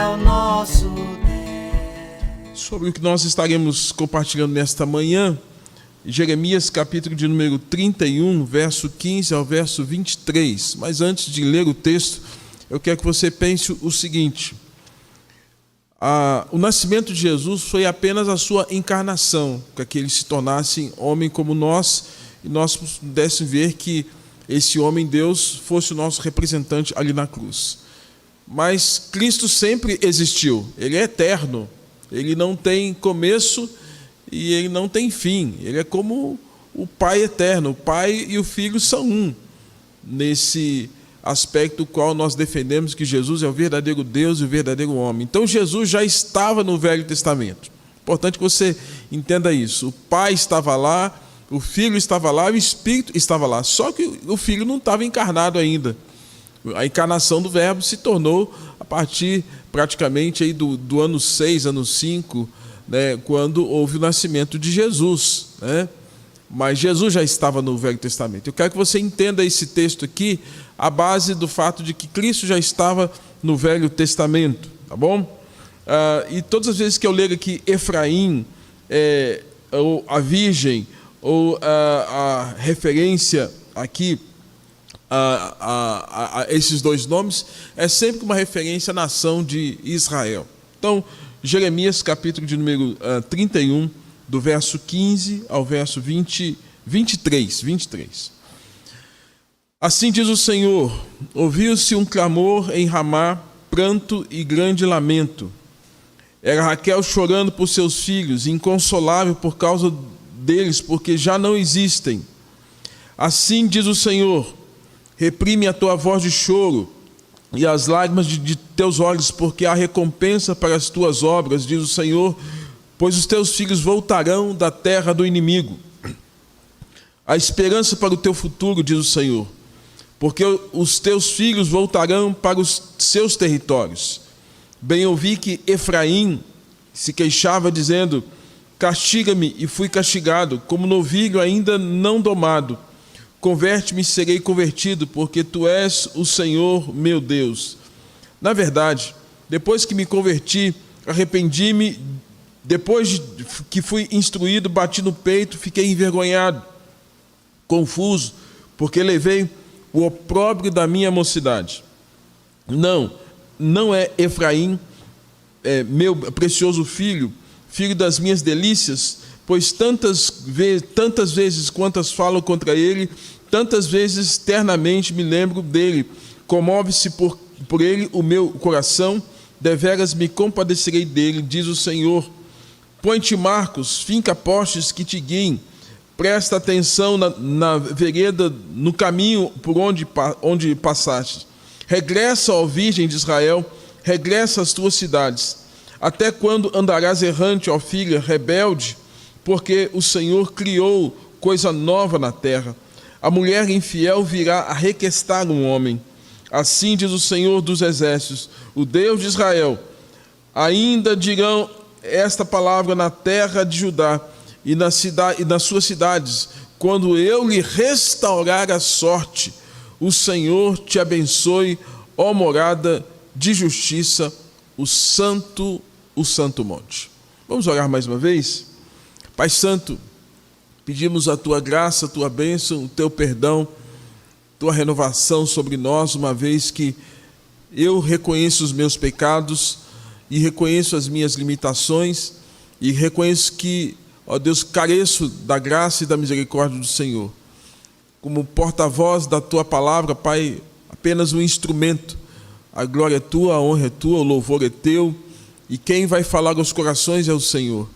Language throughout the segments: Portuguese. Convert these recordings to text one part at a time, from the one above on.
é o nosso Deus. Sobre o que nós estaremos compartilhando nesta manhã, Jeremias capítulo de número 31, verso 15 ao verso 23. Mas antes de ler o texto, eu quero que você pense o seguinte: o nascimento de Jesus foi apenas a sua encarnação, para que ele se tornasse homem como nós, e nós pudéssemos ver que esse homem Deus fosse o nosso representante ali na cruz. Mas Cristo sempre existiu, ele é eterno, ele não tem começo e ele não tem fim, ele é como o Pai eterno, o Pai e o Filho são um, nesse aspecto qual nós defendemos que Jesus é o verdadeiro Deus e o verdadeiro homem. Então Jesus já estava no Velho Testamento, importante que você entenda isso, o Pai estava lá, o Filho estava lá, o Espírito estava lá, só que o Filho não estava encarnado ainda. A encarnação do Verbo se tornou a partir praticamente aí do ano 6, ano 5, né, quando houve o nascimento de Jesus, né? Mas Jesus já estava no Velho Testamento. Eu quero que você entenda esse texto aqui, a base do fato de que Cristo já estava no Velho Testamento, tá bom? E todas as vezes que eu ler aqui Efraim, ou a Virgem, ou a referência aqui a esses dois nomes, é sempre uma referência à nação de Israel. Então, Jeremias, capítulo de número 31, do verso 15 ao verso 23. Assim diz o Senhor: ouviu-se um clamor em Ramá, pranto e grande lamento. Era Raquel chorando por seus filhos, inconsolável por causa deles, porque já não existem. Assim diz o Senhor: reprime a tua voz de choro e as lágrimas de teus olhos, porque há recompensa para as tuas obras, diz o Senhor, pois os teus filhos voltarão da terra do inimigo. Há esperança para o teu futuro, diz o Senhor, porque os teus filhos voltarão para os seus territórios. Bem ouvi que Efraim se queixava, dizendo: castiga-me, e fui castigado, como novilho ainda não domado. Converte-me e serei convertido, porque tu és o Senhor meu Deus. Na verdade, depois que me converti, arrependi-me, depois que fui instruído, bati no peito, fiquei envergonhado, confuso, porque levei o opróbrio da minha mocidade. Não é Efraim, meu precioso filho, filho das minhas delícias, pois tantas vezes quantas falo contra ele, tantas vezes ternamente me lembro dele. Comove-se por ele o meu coração, deveras me compadecerei dele, diz o Senhor. Põe-te marcos, finca postes que te guiem, presta atenção na vereda, no caminho por onde passaste. Regressa, ó Virgem de Israel, regressa às tuas cidades. Até quando andarás errante, ó filha rebelde? Porque o Senhor criou coisa nova na terra. A mulher infiel virá a requestar um homem. Assim diz o Senhor dos exércitos, o Deus de Israel: ainda dirão esta palavra na terra de Judá e nas suas cidades, quando eu lhe restaurar a sorte. O Senhor te abençoe, ó morada de justiça, o santo monte. Vamos orar mais uma vez? Pai Santo, pedimos a Tua graça, a Tua bênção, o Teu perdão, Tua renovação sobre nós, uma vez que eu reconheço os meus pecados e reconheço as minhas limitações e reconheço que, ó Deus, careço da graça e da misericórdia do Senhor. Como porta-voz da Tua palavra, Pai, apenas um instrumento. A glória é Tua, a honra é Tua, o louvor é Teu, e quem vai falar aos corações é o Senhor.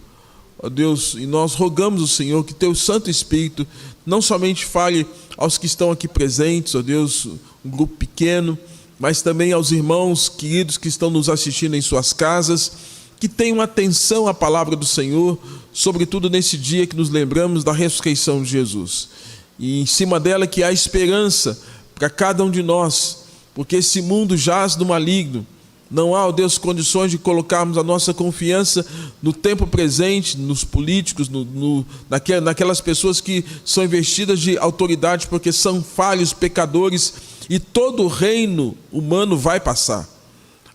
Ó Deus, e nós rogamos ao Senhor que Teu Santo Espírito não somente fale aos que estão aqui presentes, ó Deus, um grupo pequeno, mas também aos irmãos queridos que estão nos assistindo em suas casas, que tenham atenção à palavra do Senhor, sobretudo nesse dia que nos lembramos da ressurreição de Jesus. E em cima dela que há esperança para cada um de nós, porque esse mundo jaz no maligno. Não há, ó Deus, condições de colocarmos a nossa confiança no tempo presente, nos políticos, naquelas pessoas que são investidas de autoridade, porque são falhos, pecadores, e todo o reino humano vai passar.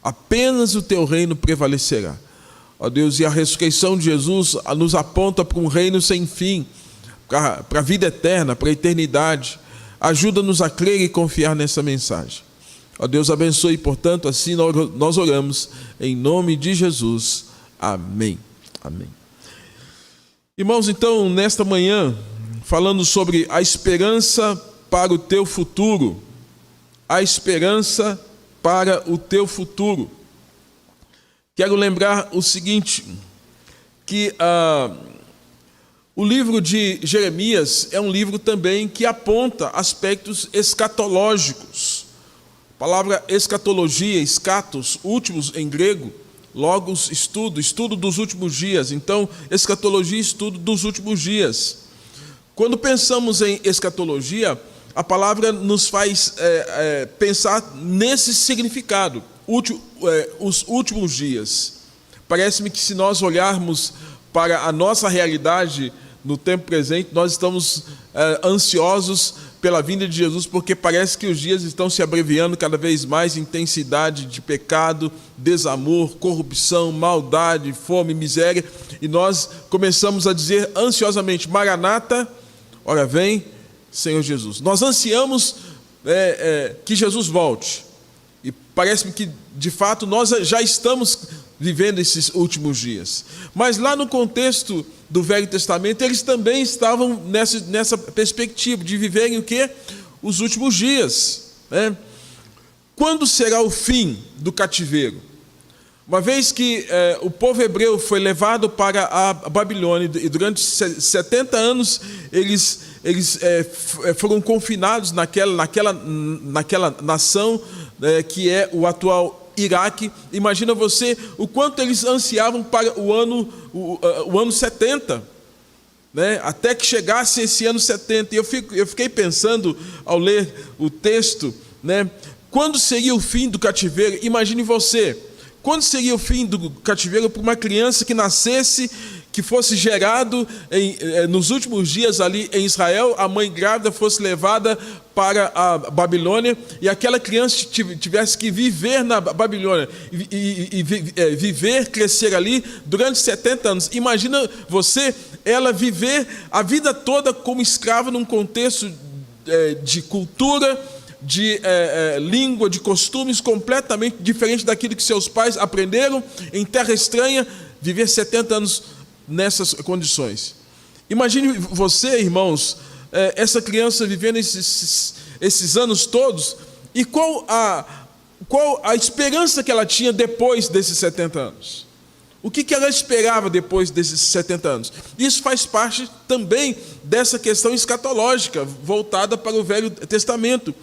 Apenas o teu reino prevalecerá. Ó Deus, e a ressurreição de Jesus nos aponta para um reino sem fim, para a vida eterna, para a eternidade. Ajuda-nos a crer e confiar nessa mensagem. Ó Deus, abençoe, portanto, assim nós oramos, em nome de Jesus. Amém. Amém. Irmãos, então, nesta manhã, falando sobre a esperança para o teu futuro. A esperança para o teu futuro. Quero lembrar o seguinte, que o livro de Jeremias é um livro também que aponta aspectos escatológicos. A palavra escatologia, escatos, últimos em grego, logos, estudo dos últimos dias. Então, escatologia, estudo dos últimos dias. Quando pensamos em escatologia, a palavra nos faz pensar nesse significado, os últimos dias. Parece-me que se nós olharmos para a nossa realidade no tempo presente, nós estamos ansiosos pela vinda de Jesus, porque parece que os dias estão se abreviando cada vez mais, intensidade de pecado, desamor, corrupção, maldade, fome, miséria, e nós começamos a dizer ansiosamente: Maranata, ora vem, Senhor Jesus. Nós ansiamos que Jesus volte, e parece-me que de fato nós já estamos vivendo esses últimos dias. Mas lá no contexto do Velho Testamento, eles também estavam nessa perspectiva de viverem o quê? Os últimos dias, né? Quando será o fim do cativeiro? Uma vez que o povo hebreu foi levado para a Babilônia, e durante 70 anos eles foram confinados naquela nação que é o atual Iraque. Imagina você o quanto eles ansiavam para o ano 70, né? Até que chegasse esse ano 70. E eu fiquei pensando ao ler o texto, né? Quando seria o fim do cativeiro? Imagine você, quando seria o fim do cativeiro para uma criança que nascesse, que fosse gerado nos últimos dias ali em Israel, a mãe grávida fosse levada para a Babilônia, e aquela criança tivesse que viver na Babilônia, viver, crescer ali durante 70 anos. Imagina você, ela viver a vida toda como escrava num contexto de cultura, de língua, de costumes completamente diferente daquilo que seus pais aprenderam, em terra estranha, viver 70 anos nessas condições. Imagine você, irmãos, essa criança vivendo esses anos todos, e qual a esperança que ela tinha depois desses 70 anos? O que ela esperava depois desses 70 anos? Isso faz parte também dessa questão escatológica, voltada para o Velho Testamento.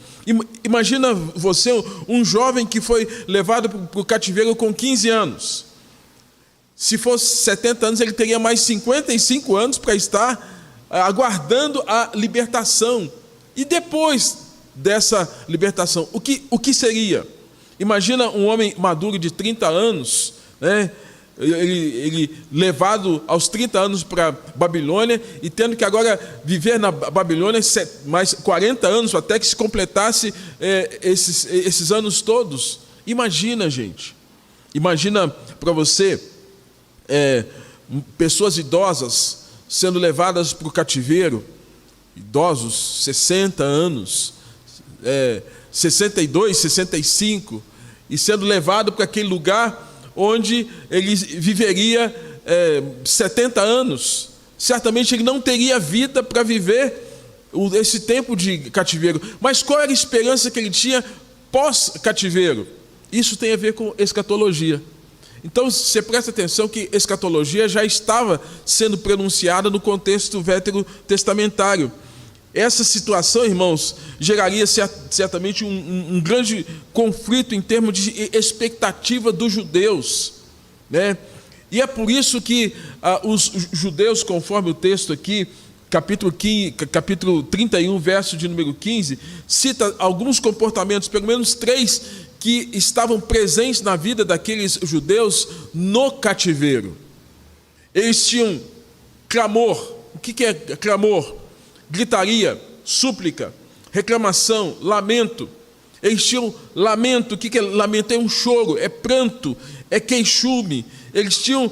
Imagina você, um jovem que foi levado para o cativeiro com 15 anos. Se fosse 70 anos, ele teria mais 55 anos para estar aguardando a libertação. E depois dessa libertação, o que seria? Imagina um homem maduro de 30 anos, né? Ele levado aos 30 anos para Babilônia, e tendo que agora viver na Babilônia mais 40 anos, até que se completasse esses anos todos. Imagina, gente. Imagina para você, pessoas idosas sendo levadas para o cativeiro, idosos, 60 anos, 62, 65, e sendo levado para aquele lugar onde ele viveria 70 anos. Certamente ele não teria vida para viver esse tempo de cativeiro. Mas qual era a esperança que ele tinha pós-cativeiro? Isso tem a ver com escatologia. Então, você presta atenção que escatologia já estava sendo pronunciada no contexto veterotestamentário. Essa situação, irmãos, geraria certamente um grande conflito em termos de expectativa dos judeus, né? E é por isso que os judeus, conforme o texto aqui, capítulo 31, verso de número 15, cita alguns comportamentos, pelo menos 3, que estavam presentes na vida daqueles judeus no cativeiro. Eles tinham clamor. O que é clamor? Gritaria, súplica, reclamação, lamento. Eles tinham lamento. O que é lamento? É um choro, é pranto, é queixume. Eles tinham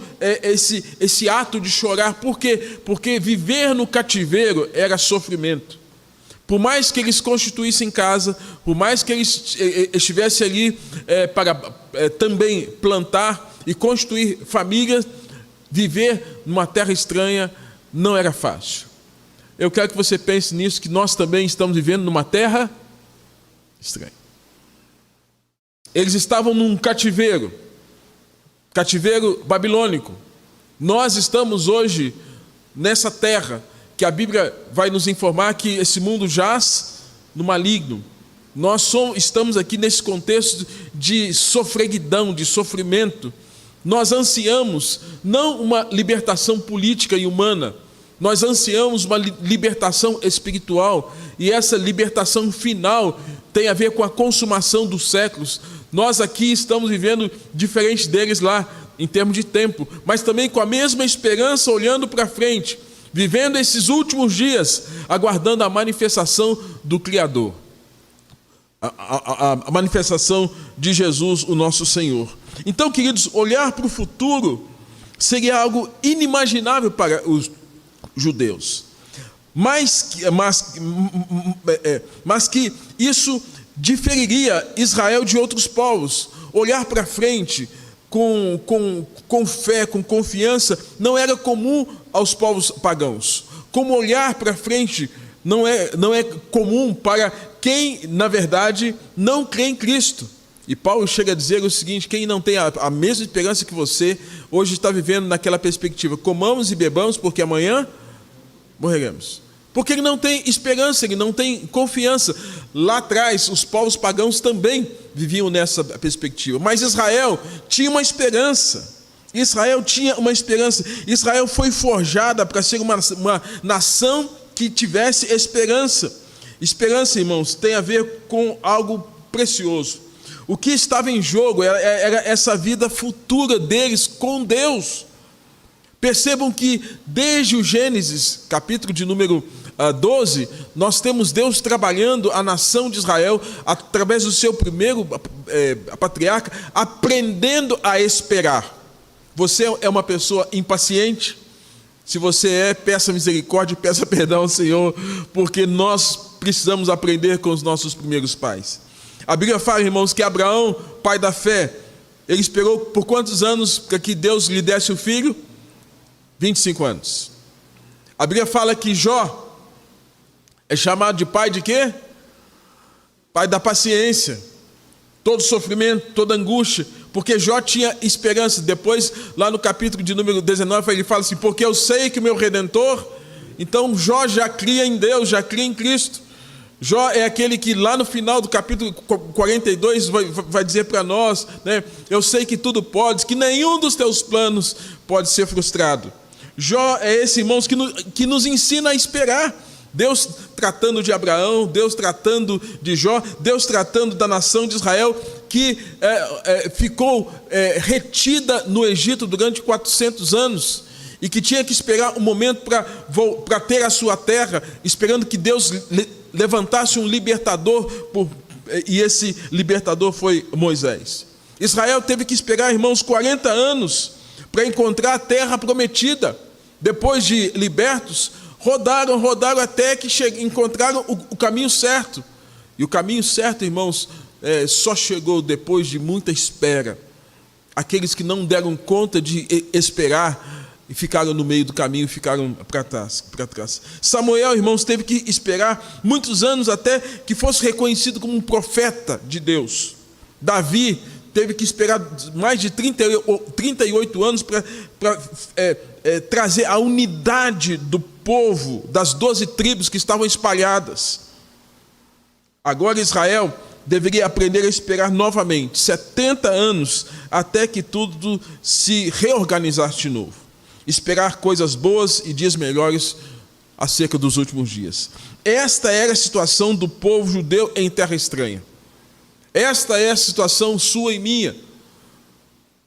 esse ato de chorar. Por quê? Porque viver no cativeiro era sofrimento. Por mais que eles constituíssem casa, por mais que eles estivessem ali para também plantar e constituir famílias, viver numa terra estranha não era fácil. Eu quero que você pense nisso, que nós também estamos vivendo numa terra estranha. Eles estavam num cativeiro babilônico. Nós estamos hoje nessa terra que a Bíblia vai nos informar que esse mundo jaz no maligno. Nós estamos aqui nesse contexto de sofreguidão, de sofrimento. Nós ansiamos não uma libertação política e humana, nós ansiamos uma libertação espiritual, e essa libertação final tem a ver com a consumação dos séculos. Nós aqui estamos vivendo diferente deles lá, em termos de tempo, mas também com a mesma esperança, olhando para frente, vivendo esses últimos dias, aguardando a manifestação do Criador, a manifestação de Jesus, o nosso Senhor. Então, queridos, olhar para o futuro seria algo inimaginável para os judeus, mas que isso diferiria Israel de outros povos. Olhar para frente com fé, com confiança, não era comum aos povos pagãos. Como olhar para frente não é comum para quem, na verdade, não crê em Cristo. E Paulo chega a dizer o seguinte: quem não tem a mesma esperança que você, hoje está vivendo naquela perspectiva: comamos e bebamos, porque amanhã morreremos. Porque ele não tem esperança, ele não tem confiança. Lá atrás, os povos pagãos também viviam nessa perspectiva. Mas Israel tinha uma esperança. Israel tinha uma esperança. Israel foi forjada para ser uma nação que tivesse esperança. Esperança, irmãos, tem a ver com algo precioso. O que estava em jogo era essa vida futura deles com Deus. Percebam que desde o Gênesis, capítulo de número 12, nós temos Deus trabalhando a nação de Israel através do seu primeiro patriarca, aprendendo a esperar. Você é uma pessoa impaciente? Se você peça misericórdia, peça perdão ao Senhor, porque nós precisamos aprender com os nossos primeiros pais. A Bíblia fala, irmãos, que Abraão, pai da fé, ele esperou por quantos anos para que Deus lhe desse o filho? 25 anos. A Bíblia fala que Jó é chamado de pai de quê? Pai da paciência. Todo sofrimento, toda angústia, porque Jó tinha esperança. Depois, lá no capítulo de número 19, ele fala assim: porque eu sei que o meu Redentor. Então Jó já cria em Deus, já cria em Cristo. Jó é aquele que lá no final do capítulo 42 vai dizer para nós, né, eu sei que tudo podes, que nenhum dos teus planos pode ser frustrado. Jó é esse, irmãos, que nos ensina a esperar. Deus tratando de Abraão, Deus tratando de Jó, Deus tratando da nação de Israel, que ficou retida no Egito durante 400 anos, e que tinha que esperar um momento para ter a sua terra, esperando que Deus levantasse um libertador, e esse libertador foi Moisés. Israel teve que esperar, irmãos, 40 anos para encontrar a terra prometida. Depois de libertos, rodaram até que encontraram o caminho certo. E o caminho certo, irmãos, só chegou depois de muita espera. Aqueles que não deram conta de esperar e ficaram no meio do caminho, ficaram para trás. Samuel, irmãos, teve que esperar muitos anos até que fosse reconhecido como um profeta de Deus. Davi teve que esperar mais de 38 anos para trazer a unidade do povo, das 12 tribos que estavam espalhadas. Agora Israel deveria aprender a esperar novamente, 70 anos, até que tudo se reorganizasse de novo. Esperar coisas boas e dias melhores acerca dos últimos dias. Esta era a situação do povo judeu em terra estranha. Esta é a situação sua e minha.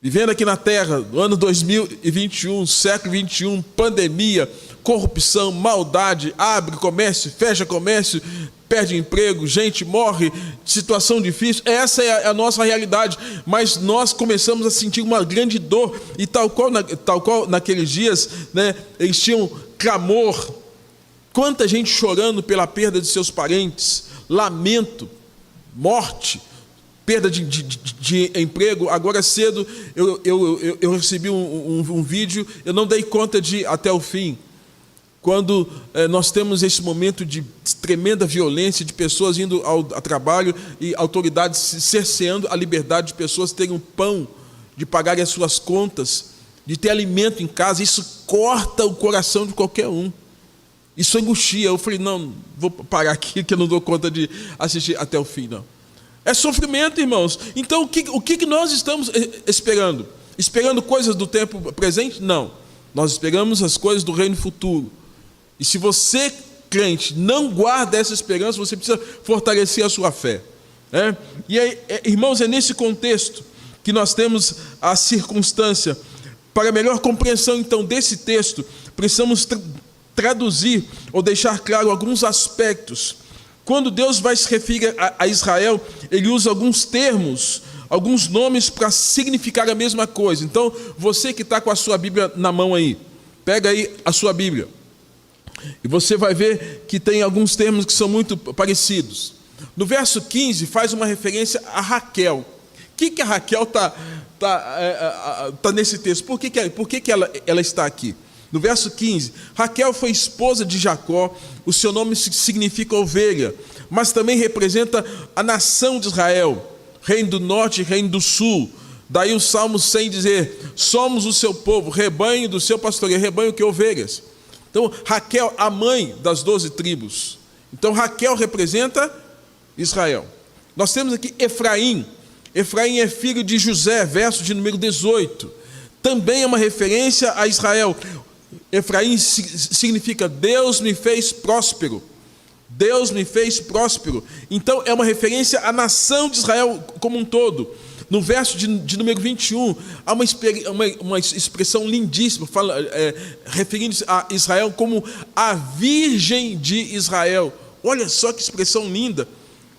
Vivendo aqui na terra, no ano 2021, século 21, pandemia, corrupção, maldade, abre comércio, fecha comércio, perde emprego, gente morre, situação difícil. Essa é a nossa realidade, mas nós começamos a sentir uma grande dor, e tal qual naqueles dias, né, eles tinham clamor, quanta gente chorando pela perda de seus parentes, lamento, morte, perda de emprego. Agora cedo eu recebi um vídeo, eu não dei conta de ir até o fim, quando nós temos esse momento de tremenda violência, de pessoas indo ao trabalho e autoridades cerceando a liberdade de pessoas terem um pão, de pagarem as suas contas, de ter alimento em casa. Isso corta o coração de qualquer um. Isso angustia. Eu falei, não, vou parar aqui que eu não dou conta de assistir até o fim, não. É sofrimento, irmãos. Então, o que nós estamos esperando? Esperando coisas do tempo presente? Não. Nós esperamos as coisas do reino futuro. E se você, crente, não guarda essa esperança, você precisa fortalecer a sua fé. Né? E aí, irmãos, é nesse contexto que nós temos a circunstância. Para melhor compreensão, então, desse texto, precisamos traduzir ou deixar claro alguns aspectos. Quando Deus vai se referir a Israel, ele usa alguns termos, alguns nomes para significar a mesma coisa. Então, você que está com a sua Bíblia na mão aí, pega aí a sua Bíblia, e você vai ver que tem alguns termos que são muito parecidos. No verso 15, faz uma referência a Raquel. O que a Raquel está nesse texto? Por que ela está aqui? No verso 15, Raquel foi esposa de Jacó, o seu nome significa ovelha, mas também representa a nação de Israel, reino do norte e reino do sul. Daí o Salmo 100 dizer, somos o seu povo, rebanho do seu pastoreio, rebanho que ovelhas. Então, Raquel, a mãe das 12 tribos. Então, Raquel representa Israel. Nós temos aqui Efraim. Efraim é filho de José, verso de número 18. Também é uma referência a Israel. Efraim significa Deus me fez próspero. Deus me fez próspero. Então, é uma referência à nação de Israel como um todo. No verso de número 21, há uma expressão lindíssima, referindo-se a Israel como a Virgem de Israel. Olha só que expressão linda.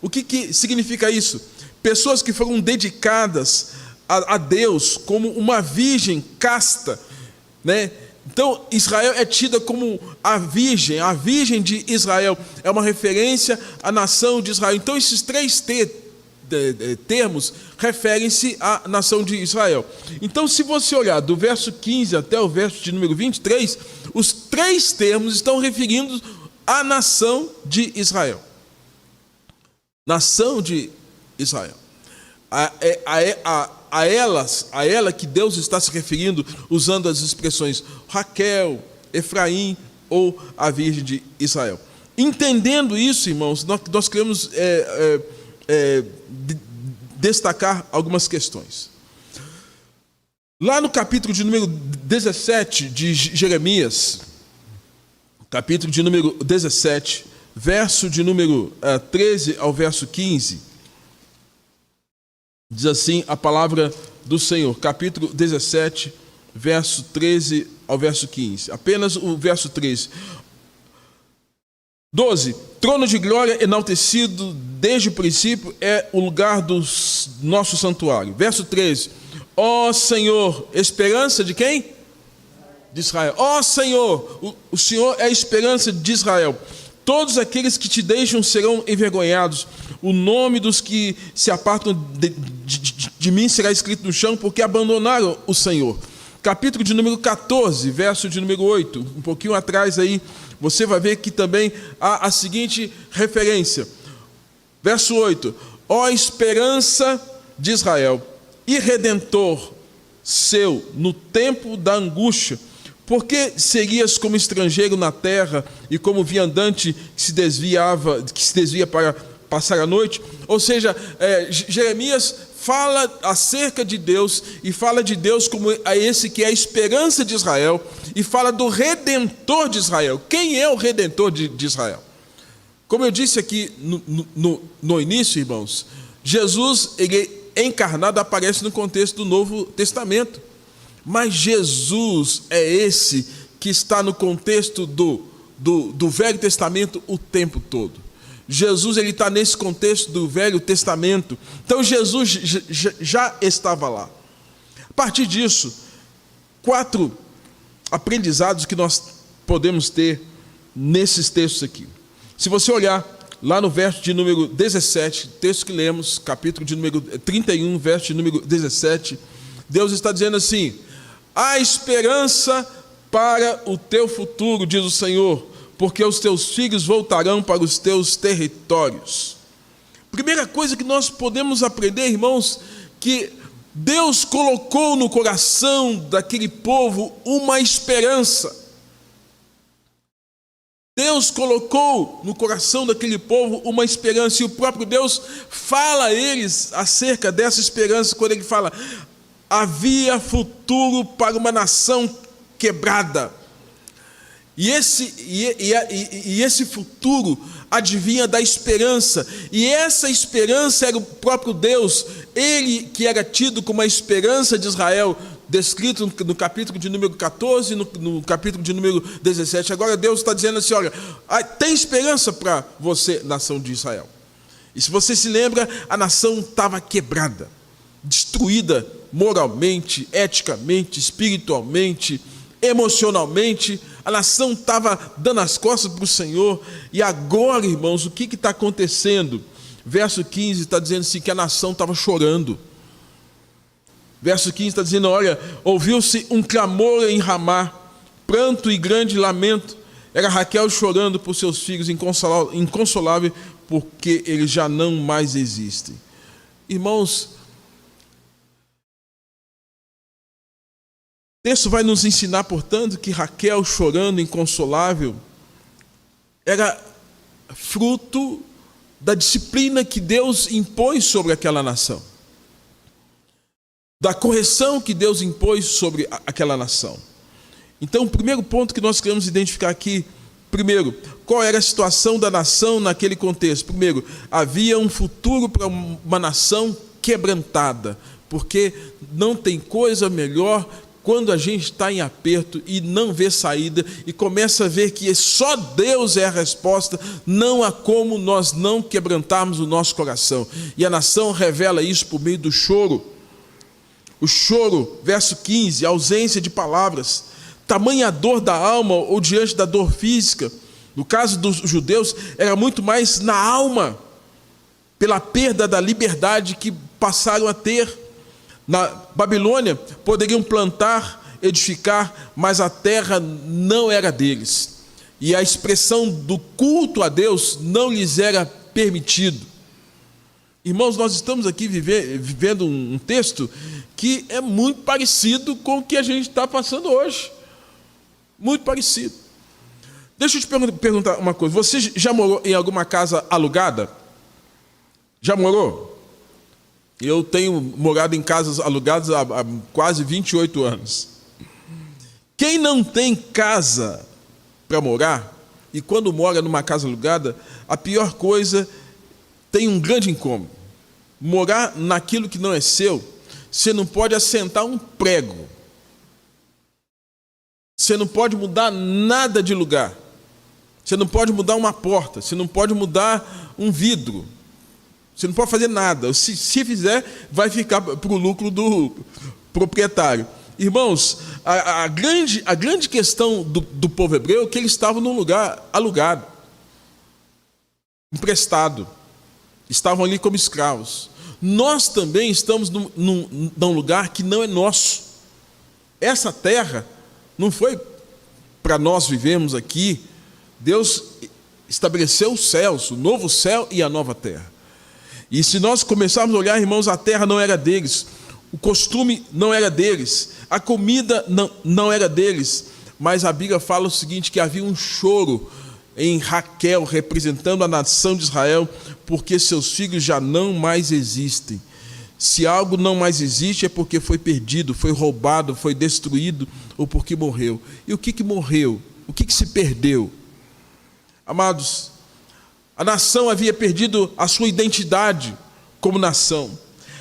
O que significa isso? Pessoas que foram dedicadas a Deus como uma virgem casta, né? Então, Israel é tida como a Virgem de Israel. É uma referência à nação de Israel. Então, esses três termos referem-se à nação de Israel. Então, se você olhar do verso 15 até o verso de número 23, os três termos estão referindo à nação de Israel. Nação de Israel. A ela que Deus está se referindo, usando as expressões Raquel, Efraim ou a Virgem de Israel. Entendendo isso, irmãos, nós queremos destacar algumas questões. Lá no capítulo de número 17 de Jeremias, capítulo de número 17, verso de número 13 ao verso 15, diz assim a palavra do Senhor, capítulo 17, verso 13 ao verso 15. Apenas o verso 13. 12. Trono de glória enaltecido desde o princípio é o lugar do nosso santuário. Verso 13. Ó Senhor, esperança de quem? De Israel. Ó Senhor, o Senhor é a esperança de Israel. Todos aqueles que te deixam serão envergonhados. O nome dos que se apartam de mim será escrito no chão, porque abandonaram o Senhor. Capítulo de número 14, verso de número 8. Um pouquinho atrás aí, você vai ver que também há a seguinte referência. Verso 8. Ó esperança de Israel e Redentor seu no tempo da angústia, por que serias como estrangeiro na terra e como viandante que se desvia para passar a noite? Ou seja, Jeremias fala acerca de Deus e fala de Deus como a esse que é a esperança de Israel e fala do Redentor de Israel. Quem é o Redentor de Israel? Como eu disse aqui no início, irmãos, Jesus, ele encarnado, aparece no contexto do Novo Testamento. Mas Jesus é esse que está no contexto do Velho Testamento o tempo todo. Jesus ele está nesse contexto do Velho Testamento. Então Jesus já estava lá. A partir disso, 4 aprendizados que nós podemos ter nesses textos aqui. Se você olhar lá no verso de número 17, texto que lemos, capítulo de número 31, verso de número 17, Deus está dizendo assim: há esperança para o teu futuro, diz o Senhor, porque os teus filhos voltarão para os teus territórios. Primeira coisa que nós podemos aprender, irmãos, que Deus colocou no coração daquele povo uma esperança. Deus colocou no coração daquele povo uma esperança, e o próprio Deus fala a eles acerca dessa esperança, quando ele fala: havia futuro para uma nação quebrada. E esse futuro advinha da esperança, e essa esperança era o próprio Deus, ele que era tido como a esperança de Israel, descrito no capítulo de número 14, no capítulo de número 17. Agora Deus está dizendo assim: olha, tem esperança para você, nação de Israel. E se você se lembra, a nação estava quebrada, destruída moralmente, eticamente, espiritualmente, emocionalmente. A nação estava dando as costas para o Senhor. E agora, irmãos, o que está acontecendo? Verso 15 está dizendo assim, que a nação estava chorando. Verso 15 está dizendo: olha, ouviu-se um clamor em Ramá, pranto e grande lamento. Era Raquel chorando por seus filhos, inconsolável, porque eles já não mais existem. Irmãos, o texto vai nos ensinar, portanto, que Raquel chorando, inconsolável, era fruto da disciplina que Deus impôs sobre aquela nação, da correção que Deus impôs sobre aquela nação. Então, o primeiro ponto que nós queremos identificar aqui, primeiro, qual era a situação da nação naquele contexto? Primeiro, havia um futuro para uma nação quebrantada, porque não tem coisa melhor quando a gente está em aperto e não vê saída, e começa a ver que só Deus é a resposta, não há como nós não quebrantarmos o nosso coração. E a nação revela isso por meio do choro. O choro, verso 15, a ausência de palavras, tamanha dor da alma ou diante da dor física. No caso dos judeus, era muito mais na alma, pela perda da liberdade que passaram a ter. Na Babilônia, poderiam plantar, edificar, mas a terra não era deles. E a expressão do culto a Deus não lhes era permitido. Irmãos, nós estamos aqui vivendo um texto que é muito parecido com o que a gente está passando hoje. Muito parecido. Deixa eu te perguntar uma coisa. Você já morou em alguma casa alugada? Já morou? Eu tenho morado em casas alugadas há quase 28 anos. Quem não tem casa para morar, e quando mora numa casa alugada, a pior coisa, tem um grande incômodo. Morar naquilo que não é seu, você não pode assentar um prego. Você não pode mudar nada de lugar. Você não pode mudar uma porta. Você não pode mudar um vidro. Você não pode fazer nada. Se fizer, vai ficar para o lucro do proprietário. Irmãos, a grande questão do povo hebreu é que eles estavam num lugar alugado, emprestado. Estavam ali como escravos. Nós também estamos num lugar que não é nosso. Essa terra não foi para nós vivermos aqui. Deus estabeleceu os céus, o novo céu e a nova terra. E se nós começarmos a olhar, irmãos, a terra não era deles, o costume não era deles, a comida não era deles, mas a Bíblia fala o seguinte, que havia um choro em Raquel, representando a nação de Israel, porque seus filhos já não mais existem. Se algo não mais existe é porque foi perdido, foi roubado, foi destruído, ou porque morreu. E o que morreu? O que se perdeu? Amados, a nação havia perdido a sua identidade como nação.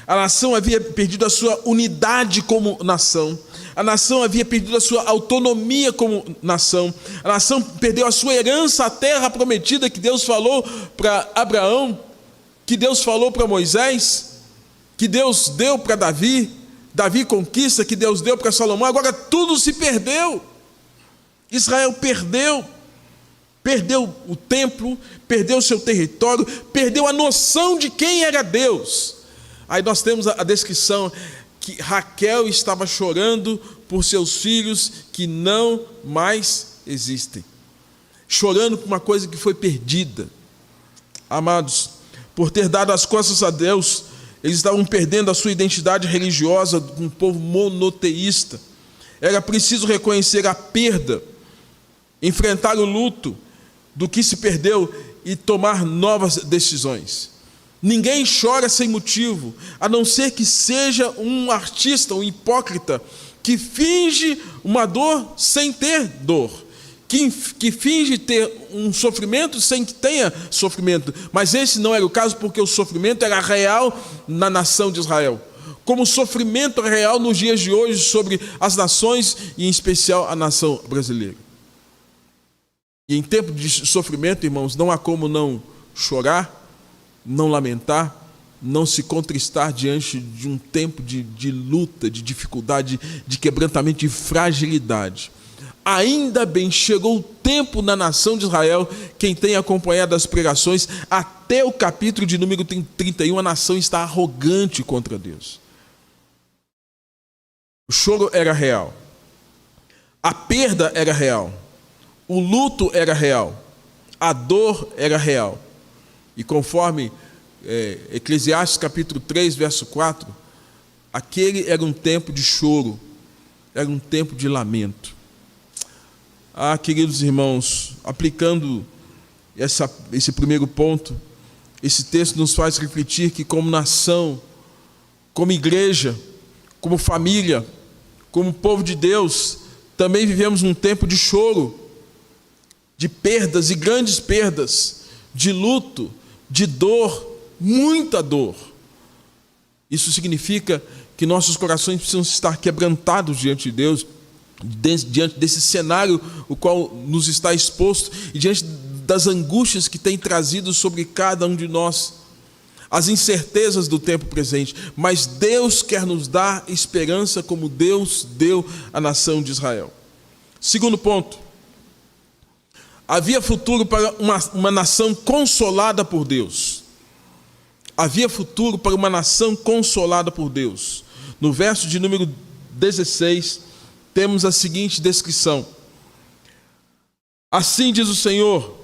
A nação havia perdido a sua unidade como nação. A nação havia perdido a sua autonomia como nação. A nação perdeu a sua herança, a terra prometida que Deus falou para Abraão, que Deus falou para Moisés, que Deus deu para Davi. Davi conquista, que Deus deu para Salomão. Agora tudo se perdeu. Israel perdeu o templo, perdeu o seu território, perdeu a noção de quem era Deus. Aí nós temos a descrição que Raquel estava chorando por seus filhos que não mais existem, chorando por uma coisa que foi perdida. Amados, por ter dado as costas a Deus, eles estavam perdendo a sua identidade religiosa, um povo monoteísta. Era preciso reconhecer a perda, enfrentar o luto do que se perdeu e tomar novas decisões. Ninguém chora sem motivo, a não ser que seja um artista, um hipócrita, que finge uma dor sem ter dor, que finge ter um sofrimento sem que tenha sofrimento. Mas esse não era o caso, porque o sofrimento era real na nação de Israel, como o sofrimento é real nos dias de hoje sobre as nações, e em especial a nação brasileira. E em tempo de sofrimento, irmãos, não há como não chorar, não lamentar, não se contristar diante de um tempo de luta, de dificuldade, de quebrantamento, de fragilidade. Ainda bem, chegou o tempo na nação de Israel. Quem tem acompanhado as pregações, até o capítulo de número 31, a nação está arrogante contra Deus. O choro era real, a perda era real, o luto era real, a dor era real. E conforme Eclesiastes capítulo 3, verso 4, aquele era um tempo de choro, era um tempo de lamento. Queridos irmãos, aplicando esse primeiro ponto, esse texto nos faz refletir que como nação, como igreja, como família, como povo de Deus, também vivemos um tempo de choro, de perdas e grandes perdas, de luto, de dor, muita dor. Isso significa que nossos corações precisam estar quebrantados diante de Deus, diante desse cenário o qual nos está exposto e diante das angústias que tem trazido sobre cada um de nós, as incertezas do tempo presente. Mas Deus quer nos dar esperança como Deus deu à nação de Israel. Segundo ponto, havia futuro para uma nação consolada por Deus. Havia futuro para uma nação consolada por Deus. No verso de número 16, temos a seguinte descrição: assim diz o Senhor,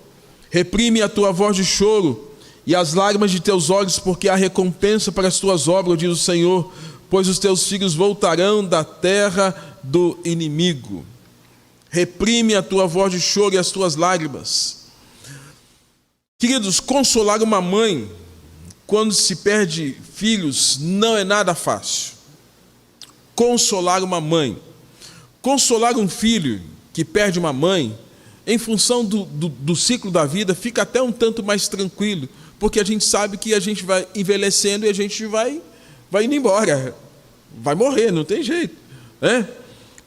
reprime a tua voz de choro e as lágrimas de teus olhos, porque há recompensa para as tuas obras, diz o Senhor, pois os teus filhos voltarão da terra do inimigo. Reprime a tua voz de choro e as tuas lágrimas. Queridos, consolar uma mãe quando se perde filhos não é nada fácil. Consolar uma mãe, consolar um filho que perde uma mãe, em função do ciclo da vida, fica até um tanto mais tranquilo, porque a gente sabe que a gente vai envelhecendo e a gente vai indo embora, vai morrer, não tem jeito, né?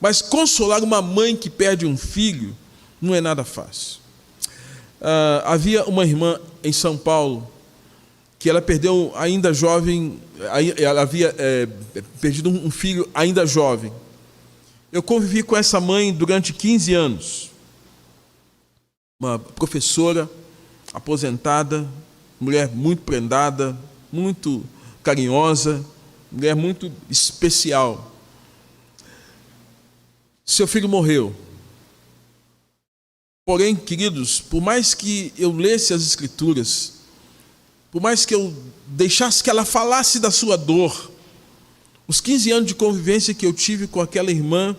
Mas consolar uma mãe que perde um filho não é nada fácil. Havia uma irmã em São Paulo que ela perdeu ainda jovem, ela havia perdido um filho ainda jovem. Eu convivi com essa mãe durante 15 anos. Uma professora aposentada, mulher muito prendada, muito carinhosa, mulher muito especial. Seu filho morreu. Porém, queridos, por mais que eu lesse as Escrituras, por mais que eu deixasse que ela falasse da sua dor, os 15 anos de convivência que eu tive com aquela irmã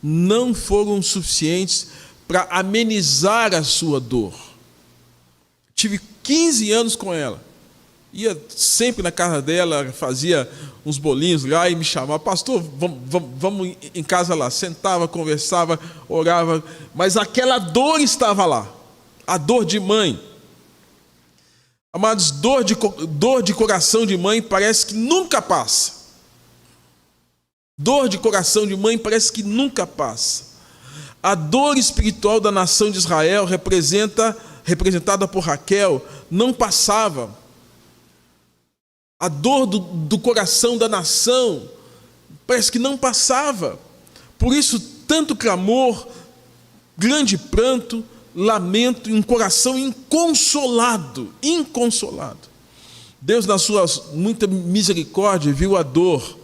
não foram suficientes para amenizar a sua dor. Tive 15 anos com ela. Ia sempre na casa dela, fazia uns bolinhos lá e me chamava: pastor, vamos em casa lá. Sentava, conversava, orava, mas aquela dor estava lá, a dor de mãe. Amados, dor de coração de mãe parece que nunca passa. Dor de coração de mãe parece que nunca passa. A dor espiritual da nação de Israel, representada por Raquel, não passava. A dor do coração da nação parece que não passava. Por isso, tanto clamor, grande pranto, lamento e um coração inconsolado. Deus, na sua muita misericórdia, viu a dor,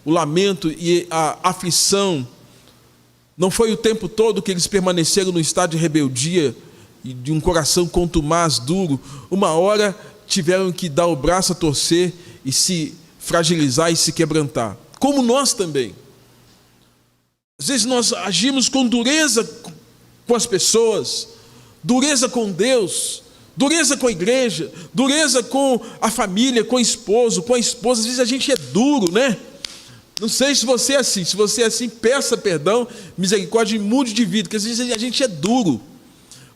o lamento e a aflição. Não foi o tempo todo que eles permaneceram no estado de rebeldia e de um coração contumaz, duro. Uma hora tiveram que dar o braço a torcer e se fragilizar e se quebrantar. Como nós também. Às vezes nós agimos com dureza com as pessoas, dureza com Deus, dureza com a igreja, dureza com a família, com o esposo, com a esposa. Às vezes a gente é duro, né? Não sei se você é assim. Se você é assim, peça perdão, misericórdia e mude de vida, porque às vezes a gente é duro.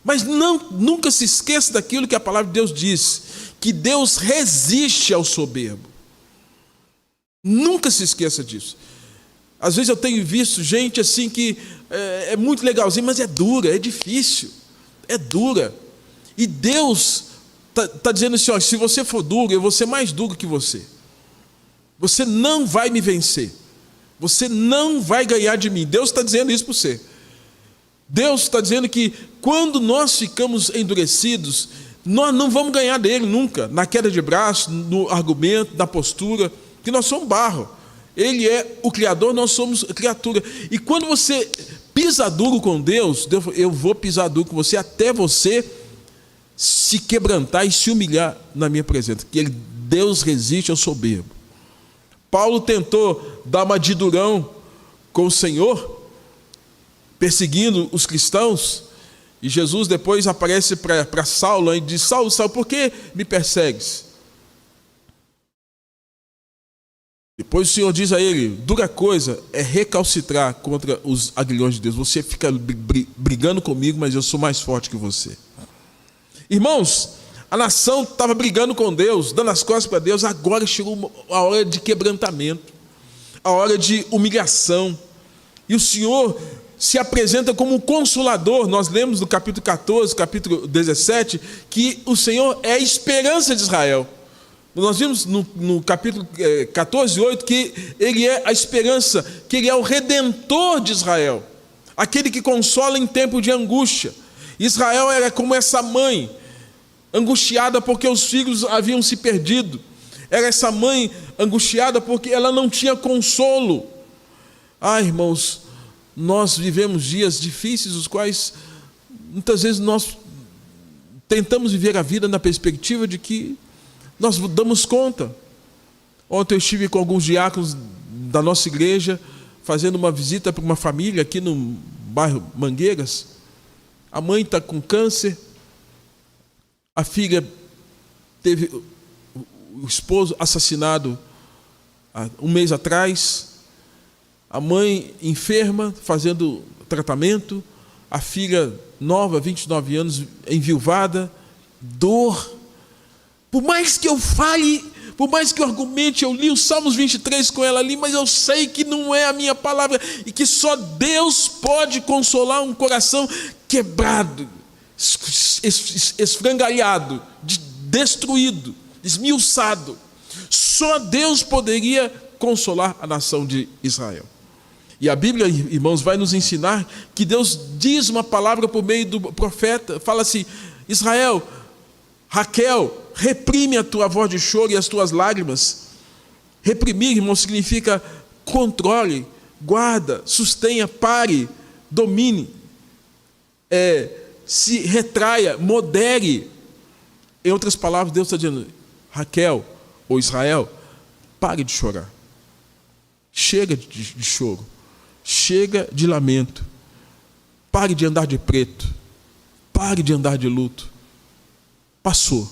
Mas nunca se esqueça daquilo que a palavra de Deus diz, que Deus resiste ao soberbo. Nunca se esqueça disso. Às vezes eu tenho visto gente assim que é muito legalzinho, mas é dura, é difícil, é dura. E Deus está dizendo assim, ó, se você for duro, eu vou ser mais duro que você. Você não vai me vencer. Você não vai ganhar de mim. Deus está dizendo isso para você. Deus está dizendo que quando nós ficamos endurecidos, nós não vamos ganhar dele nunca. Na queda de braço, no argumento, na postura, que nós somos barro. Ele é o Criador, nós somos criatura. E quando você pisa duro com Deus, eu vou pisar duro com você até você se quebrantar e se humilhar na minha presença. Que Deus resiste ao soberbo. Paulo tentou dar uma de durão com o Senhor, perseguindo os cristãos, e Jesus depois aparece para Saulo e diz: Saulo, Saulo, por que me persegues? Depois o Senhor diz a ele: dura coisa é recalcitrar contra os aguilhões de Deus. Você fica brigando comigo, mas eu sou mais forte que você. Irmãos, a nação estava brigando com Deus, dando as costas para Deus. Agora chegou a hora de quebrantamento, a hora de humilhação. E o Senhor se apresenta como um consolador. Nós lemos no capítulo 14, capítulo 17, que o Senhor é a esperança de Israel. Nós vimos no capítulo 14, 8, que Ele é a esperança, que Ele é o Redentor de Israel, aquele que consola em tempo de angústia. Israel era como essa mãe, angustiada porque os filhos haviam se perdido. Era essa mãe angustiada porque ela não tinha consolo. Irmãos, nós vivemos dias difíceis, os quais muitas vezes nós tentamos viver a vida na perspectiva de que nós damos conta. Ontem eu estive com alguns diáconos da nossa igreja, fazendo uma visita para uma família aqui no bairro Mangueiras. A mãe está com câncer, a filha teve o esposo assassinado há um mês atrás, a mãe enferma, fazendo tratamento, a filha nova, 29 anos, enviuvada, dor. Por mais que eu fale, por mais que eu argumente, eu li o Salmos 23 com ela ali, mas eu sei que não é a minha palavra e que só Deus pode consolar um coração quebrado, esfrangalhado, destruído, esmiuçado. Só Deus poderia consolar a nação de Israel. E a Bíblia, irmãos, vai nos ensinar que Deus diz uma palavra por meio do profeta, fala assim: Israel, Raquel, reprime a tua voz de choro e as tuas lágrimas. Reprimir, irmão, significa controle, guarda, sustenha, pare, domine, se retraia, modere. Em outras palavras, Deus está dizendo: Raquel ou Israel, pare de chorar. Chega de choro. Chega de lamento. Pare de andar de preto. Pare de andar de luto. Passou.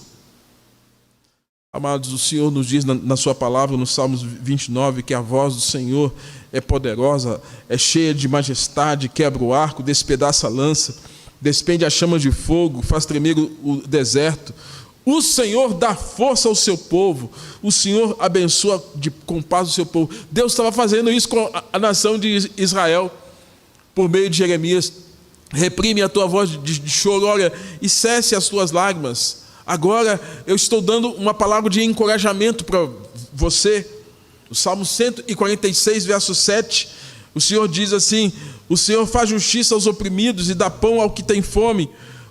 Amados, o Senhor nos diz na sua palavra, no Salmos 29, que a voz do Senhor é poderosa, é cheia de majestade, quebra o arco, despedaça a lança, despende as chamas de fogo, faz tremer o deserto. O Senhor dá força ao seu povo. O Senhor abençoa com paz o seu povo. Deus estava fazendo isso com a nação de Israel, por meio de Jeremias. Reprime a tua voz de choro, olha, e cesse as tuas lágrimas. Agora eu estou dando uma palavra de encorajamento para você. O Salmo 146, verso 7, o Senhor diz assim: o Senhor faz justiça aos oprimidos e dá pão ao que tem fome.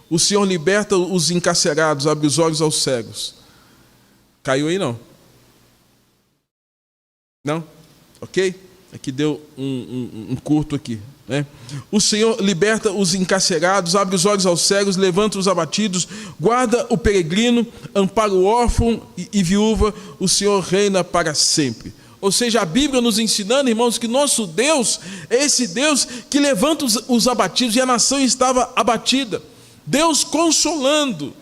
O Senhor liberta os encarcerados, abre os olhos aos cegos. Caiu aí não? Não? Ok? Aqui deu um curto aqui, né? O Senhor liberta os encarcerados, abre os olhos aos cegos, levanta os abatidos, guarda o peregrino, ampara o órfão e viúva. O Senhor reina para sempre. Ou seja, a Bíblia nos ensinando, irmãos, que nosso Deus é esse Deus que levanta os abatidos, e a nação estava abatida. Deus consolando.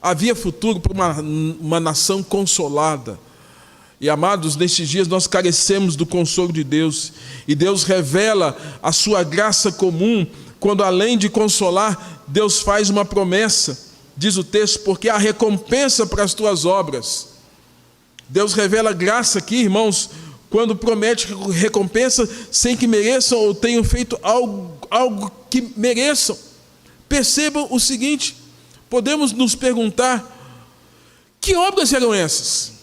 Havia futuro para uma nação consolada. E amados, nesses dias nós carecemos do consolo de Deus. E Deus revela a sua graça comum, quando além de consolar, Deus faz uma promessa. Diz o texto: porque há recompensa para as tuas obras. Deus revela graça aqui, irmãos, quando promete recompensa sem que mereçam ou tenham feito algo que mereçam. Percebam o seguinte: podemos nos perguntar, que obras eram essas?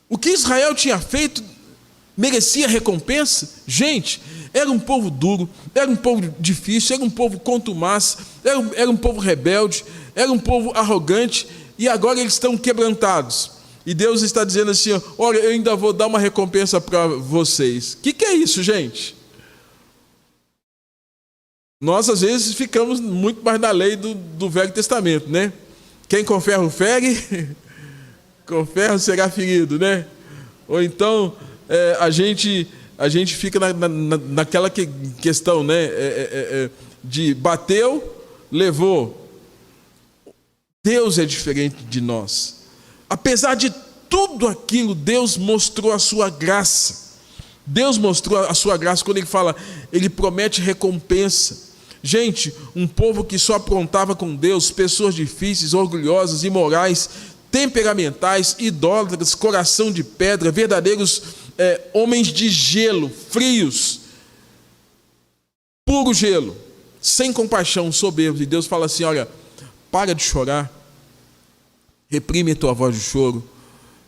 O que Israel tinha feito merecia recompensa? Gente, era um povo duro, era um povo difícil, era um povo contumaz, era um povo rebelde, era um povo arrogante, e agora eles estão quebrantados. E Deus está dizendo assim: olha, eu ainda vou dar uma recompensa para vocês. O que é isso, gente? Nós, às vezes, ficamos muito mais na lei do Velho Testamento, né? Quem com ferro fere, com ferro será ferido, né? Ou então, a gente fica naquela questão, né? De bateu, levou. Deus é diferente de nós. Apesar de tudo aquilo, Deus mostrou a sua graça. Deus mostrou a sua graça quando Ele fala, Ele promete recompensa. Gente, um povo que só aprontava com Deus, pessoas difíceis, orgulhosas, imorais, temperamentais, idólatras, coração de pedra, verdadeiros homens de gelo, frios, puro gelo, sem compaixão, soberbos. E Deus fala assim: olha, para de chorar, reprime a tua voz de choro,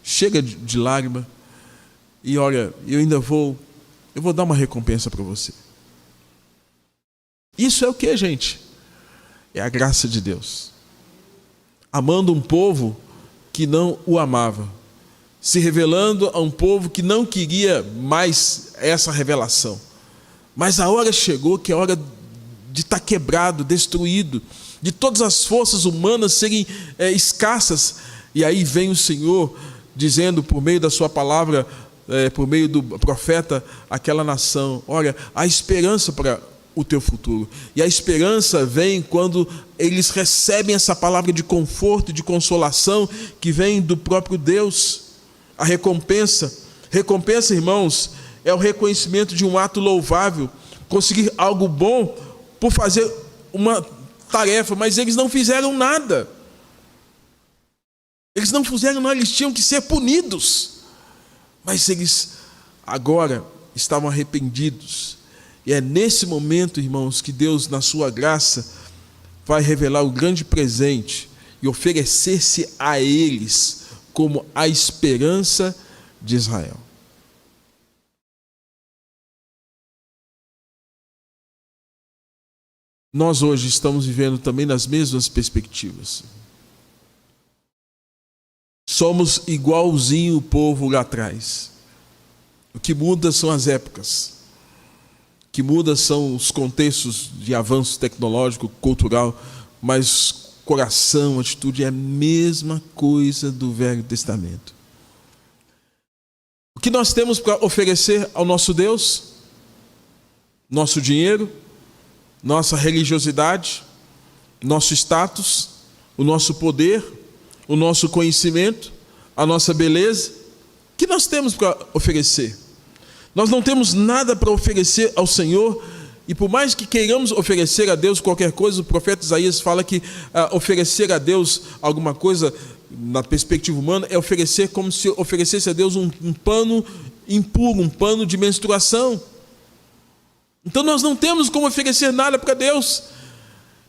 chega de lágrima, e olha, eu vou dar uma recompensa para você. Isso é o que, gente? É a graça de Deus. Amando um povo que não o amava, se revelando a um povo que não queria mais essa revelação. Mas a hora chegou, que é a hora de estar quebrado, destruído, de todas as forças humanas serem escassas. E aí vem o Senhor dizendo por meio da sua palavra, por meio do profeta, àquela nação: olha, há esperança para o teu futuro. E a esperança vem quando eles recebem essa palavra de conforto e de consolação que vem do próprio Deus. A recompensa, irmãos, é o reconhecimento de um ato louvável, conseguir algo bom por fazer uma tarefa, mas eles não fizeram nada. Eles não fizeram nada, eles tinham que ser punidos. Mas eles agora estavam arrependidos. E é nesse momento, irmãos, que Deus, na sua graça, vai revelar o grande presente e oferecer-se a eles como a esperança de Israel. Nós hoje estamos vivendo também nas mesmas perspectivas. Somos igualzinho o povo lá atrás. O que muda são as épocas. O que muda são os contextos de avanço tecnológico, cultural, mas coração, atitude é a mesma coisa do Velho Testamento. O que nós temos para oferecer ao nosso Deus? Nosso dinheiro, nossa religiosidade, nosso status, o nosso poder, o nosso conhecimento, a nossa beleza. O que nós temos para oferecer? Nós não temos nada para oferecer ao Senhor, e por mais que queiramos oferecer a Deus qualquer coisa, o profeta Isaías fala que oferecer a Deus alguma coisa na perspectiva humana, é oferecer como se oferecesse a Deus um pano impuro, um pano de menstruação. Então nós não temos como oferecer nada para Deus.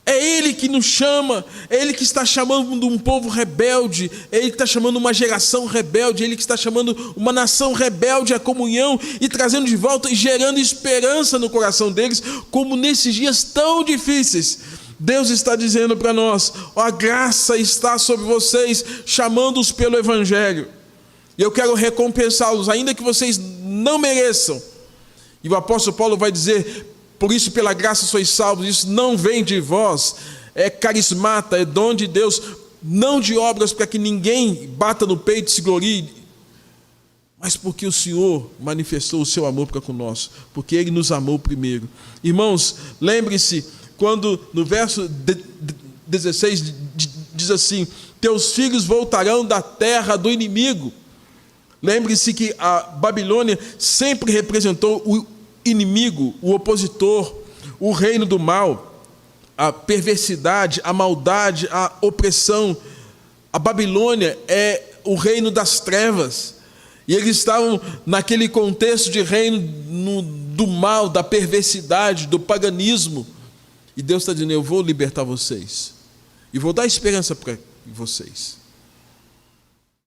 É Ele que nos chama, é Ele que está chamando um povo rebelde, é Ele que está chamando uma geração rebelde, é Ele que está chamando uma nação rebelde à comunhão e trazendo de volta e gerando esperança no coração deles, como nesses dias tão difíceis. Deus está dizendo para nós: a graça está sobre vocês, chamando-os pelo Evangelho. E eu quero recompensá-los, ainda que vocês não mereçam. E o apóstolo Paulo vai dizer: por isso, pela graça sois salvos. Isso não vem de vós, é carismata, é dom de Deus, não de obras para que ninguém bata no peito e se glorie, mas porque o Senhor manifestou o seu amor para conosco, porque Ele nos amou primeiro. Irmãos, lembre-se, quando no verso 16 diz assim: teus filhos voltarão da terra do inimigo. Lembre-se que a Babilônia sempre representou o inimigo, o opositor, o reino do mal, a perversidade, a maldade, a opressão. A Babilônia é o reino das trevas, e eles estavam naquele contexto de reino do mal, da perversidade, do paganismo. E Deus está dizendo: eu vou libertar vocês, e vou dar esperança para vocês.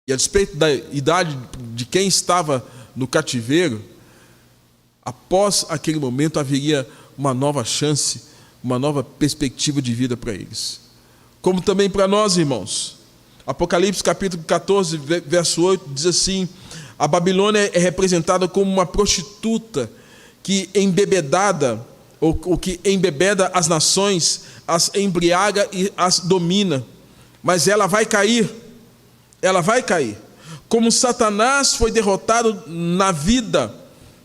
E a despeito da idade de quem estava no cativeiro, após aquele momento haveria uma nova chance, uma nova perspectiva de vida para eles. Como também para nós, irmãos. Apocalipse capítulo 14, verso 8, diz assim: a Babilônia é representada como uma prostituta que embebedada, ou que embebeda as nações, as embriaga e as domina. Mas ela vai cair. Ela vai cair. Como Satanás foi derrotado na vida,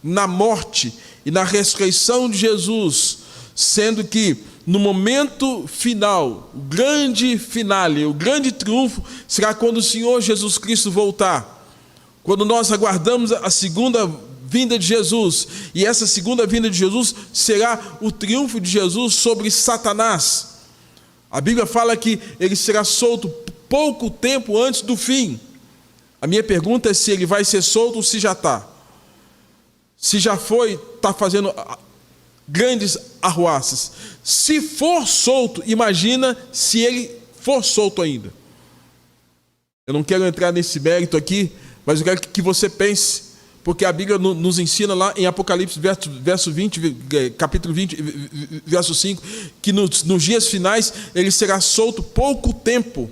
na morte e na ressurreição de Jesus, sendo que no momento final, o grande finale, o grande triunfo será quando o Senhor Jesus Cristo voltar, quando nós aguardamos a segunda vinda de Jesus, e essa segunda vinda de Jesus será o triunfo de Jesus sobre Satanás. A Bíblia fala que ele será solto pouco tempo antes do fim. A minha pergunta é se ele vai ser solto ou se já está. Se já foi, está fazendo grandes arruaças. Se for solto, imagina se ele for solto ainda. Eu não quero entrar nesse mérito aqui, mas eu quero que você pense, porque a Bíblia nos ensina lá em Apocalipse, verso 20, capítulo 20, verso 5, que nos dias finais ele será solto pouco tempo.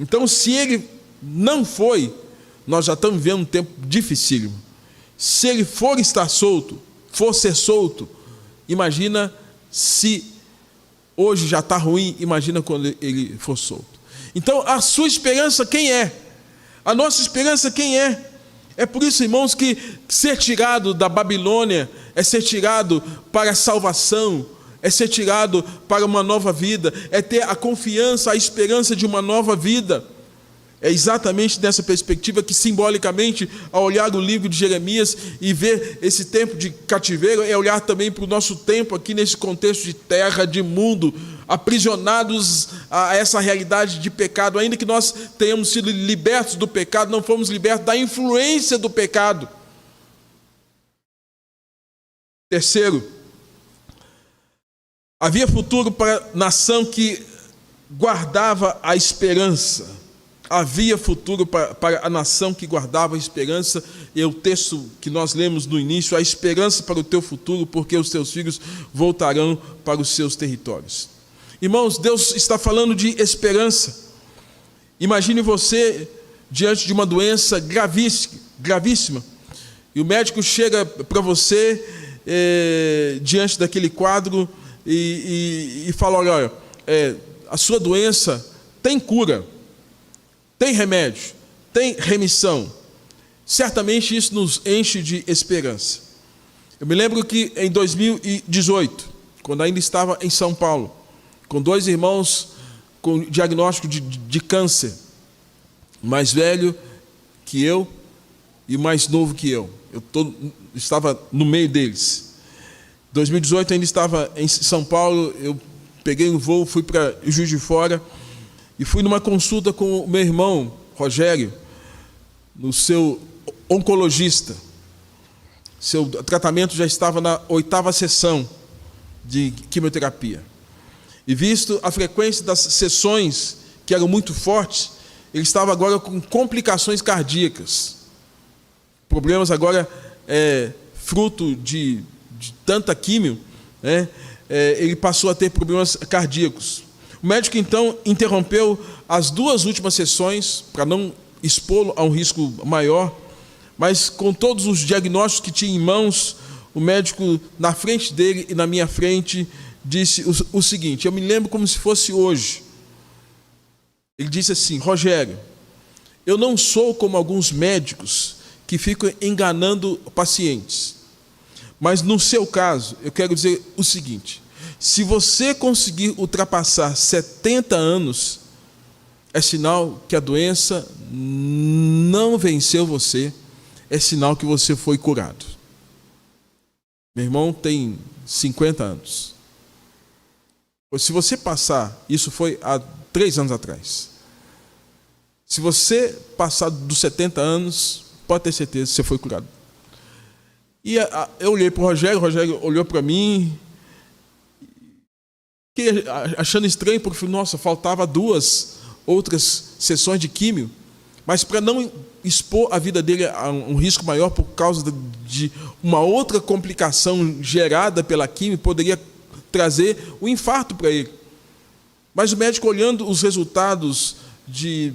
Então, se ele não foi, nós já estamos vivendo um tempo dificílimo. Se ele for estar solto, for ser solto, imagina se hoje já está ruim, imagina quando ele for solto. Então, a sua esperança quem é? A nossa esperança quem é? É por isso, irmãos, que ser tirado da Babilônia é ser tirado para a salvação, é ser tirado para uma nova vida, é ter a confiança, a esperança de uma nova vida. É exatamente nessa perspectiva que, simbolicamente, ao olhar o livro de Jeremias e ver esse tempo de cativeiro, é olhar também para o nosso tempo aqui nesse contexto de terra, de mundo, aprisionados a essa realidade de pecado. Ainda que nós tenhamos sido libertos do pecado, não fomos libertos da influência do pecado. Terceiro, havia futuro para a nação que guardava a esperança. Havia futuro para a nação que guardava a esperança, e o texto que nós lemos no início: a esperança para o teu futuro, porque os teus filhos voltarão para os seus territórios. Irmãos, Deus está falando de esperança. Imagine você diante de uma doença gravíssima, e o médico chega para você diante daquele quadro e fala: olha, a sua doença tem cura, tem remédio, tem remissão. Certamente isso nos enche de esperança. Eu me lembro que em 2018, quando ainda estava em São Paulo, com dois irmãos com diagnóstico de câncer, mais velho que eu e mais novo que eu. Estava no meio deles. Em 2018 ainda estava em São Paulo, eu peguei um voo, fui para Juiz de Fora, e fui numa consulta com o meu irmão, Rogério, no seu oncologista. Seu tratamento já estava na 8ª sessão de quimioterapia. E visto a frequência das sessões, que eram muito fortes, ele estava agora com complicações cardíacas. Problemas agora, fruto de tanta químio, né? Ele passou a ter problemas cardíacos. O médico, então, interrompeu as 2 últimas sessões, para não expô-lo a um risco maior, mas com todos os diagnósticos que tinha em mãos, o médico, na frente dele e na minha frente, disse o seguinte, eu me lembro como se fosse hoje. Ele disse assim: Rogério, eu não sou como alguns médicos que ficam enganando pacientes. Mas no seu caso, eu quero dizer o seguinte: se você conseguir ultrapassar 70 anos, é sinal que a doença não venceu você, é sinal que você foi curado. Meu irmão tem 50 anos. Se você passar, isso foi há 3 anos atrás. Se você passar dos 70 anos, pode ter certeza que você foi curado. E eu olhei para o Rogério olhou para mim, achando estranho, porque nossa, faltava 2 outras sessões de químio, mas para não expor a vida dele a um risco maior por causa de uma outra complicação gerada pela químio, poderia trazer o infarto para ele. Mas o médico, olhando os resultados de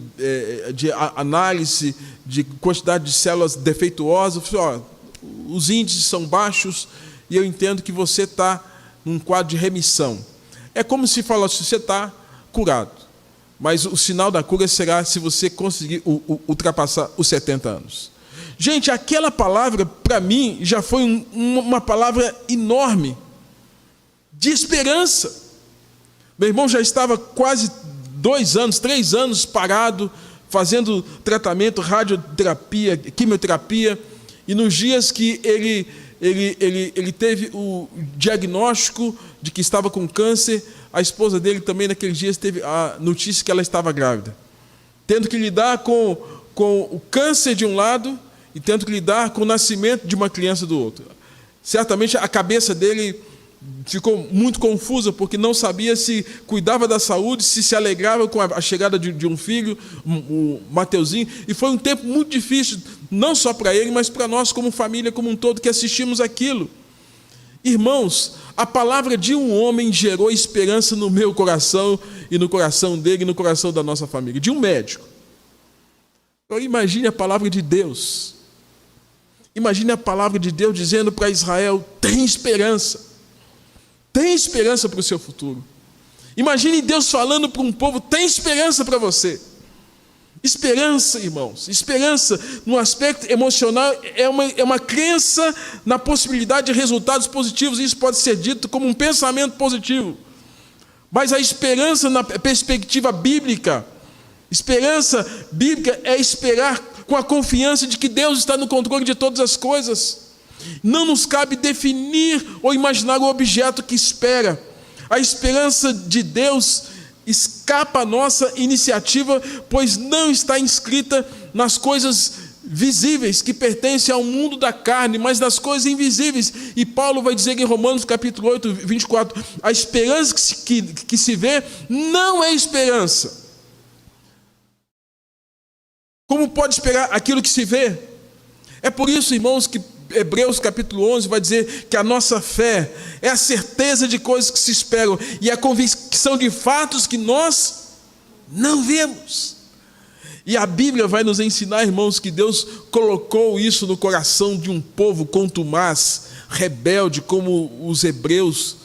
análise de quantidade de células defeituosas, falou: os índices são baixos e eu entendo que você está num quadro de remissão. É como se falasse: você está curado, mas o sinal da cura será se você conseguir ultrapassar os 70 anos. Gente, aquela palavra para mim já foi uma palavra enorme de esperança. Meu irmão já estava quase 2 anos, 3 anos parado, fazendo tratamento, radioterapia, quimioterapia, e nos dias que ele teve o diagnóstico de que estava com câncer, a esposa dele também naqueles dias teve a notícia que ela estava grávida, tendo que lidar com o câncer de um lado e tendo que lidar com o nascimento de uma criança do outro. Certamente a cabeça dele ficou muito confusa, porque não sabia se cuidava da saúde, se alegrava com a chegada de um filho, o Mateuzinho, e foi um tempo muito difícil, não só para ele, mas para nós como família, como um todo, que assistimos aquilo. Irmãos, a palavra de um homem gerou esperança no meu coração, e no coração dele, e no coração da nossa família, de um médico. Então, imagine a palavra de Deus. Imagine a palavra de Deus dizendo para Israel: tem esperança. Tem esperança para o seu futuro. Imagine Deus falando para um povo: tem esperança para você. Esperança, irmãos, esperança no aspecto emocional é uma crença na possibilidade de resultados positivos. Isso pode ser dito como um pensamento positivo. Mas a esperança na perspectiva bíblica, esperança bíblica é esperar com a confiança de que Deus está no controle de todas as coisas. Não nos cabe definir ou imaginar o objeto que espera. A esperança de Deus escapa à nossa iniciativa, pois não está inscrita nas coisas visíveis que pertencem ao mundo da carne, mas nas coisas invisíveis. E Paulo vai dizer em Romanos capítulo 8, 24, a esperança que se vê não é esperança. Como pode esperar aquilo que se vê? É por isso, irmãos, que Hebreus capítulo 11 vai dizer que a nossa fé é a certeza de coisas que se esperam e a convicção de fatos que nós não vemos. E a Bíblia vai nos ensinar, irmãos, que Deus colocou isso no coração de um povo contumaz, rebelde, como os hebreus,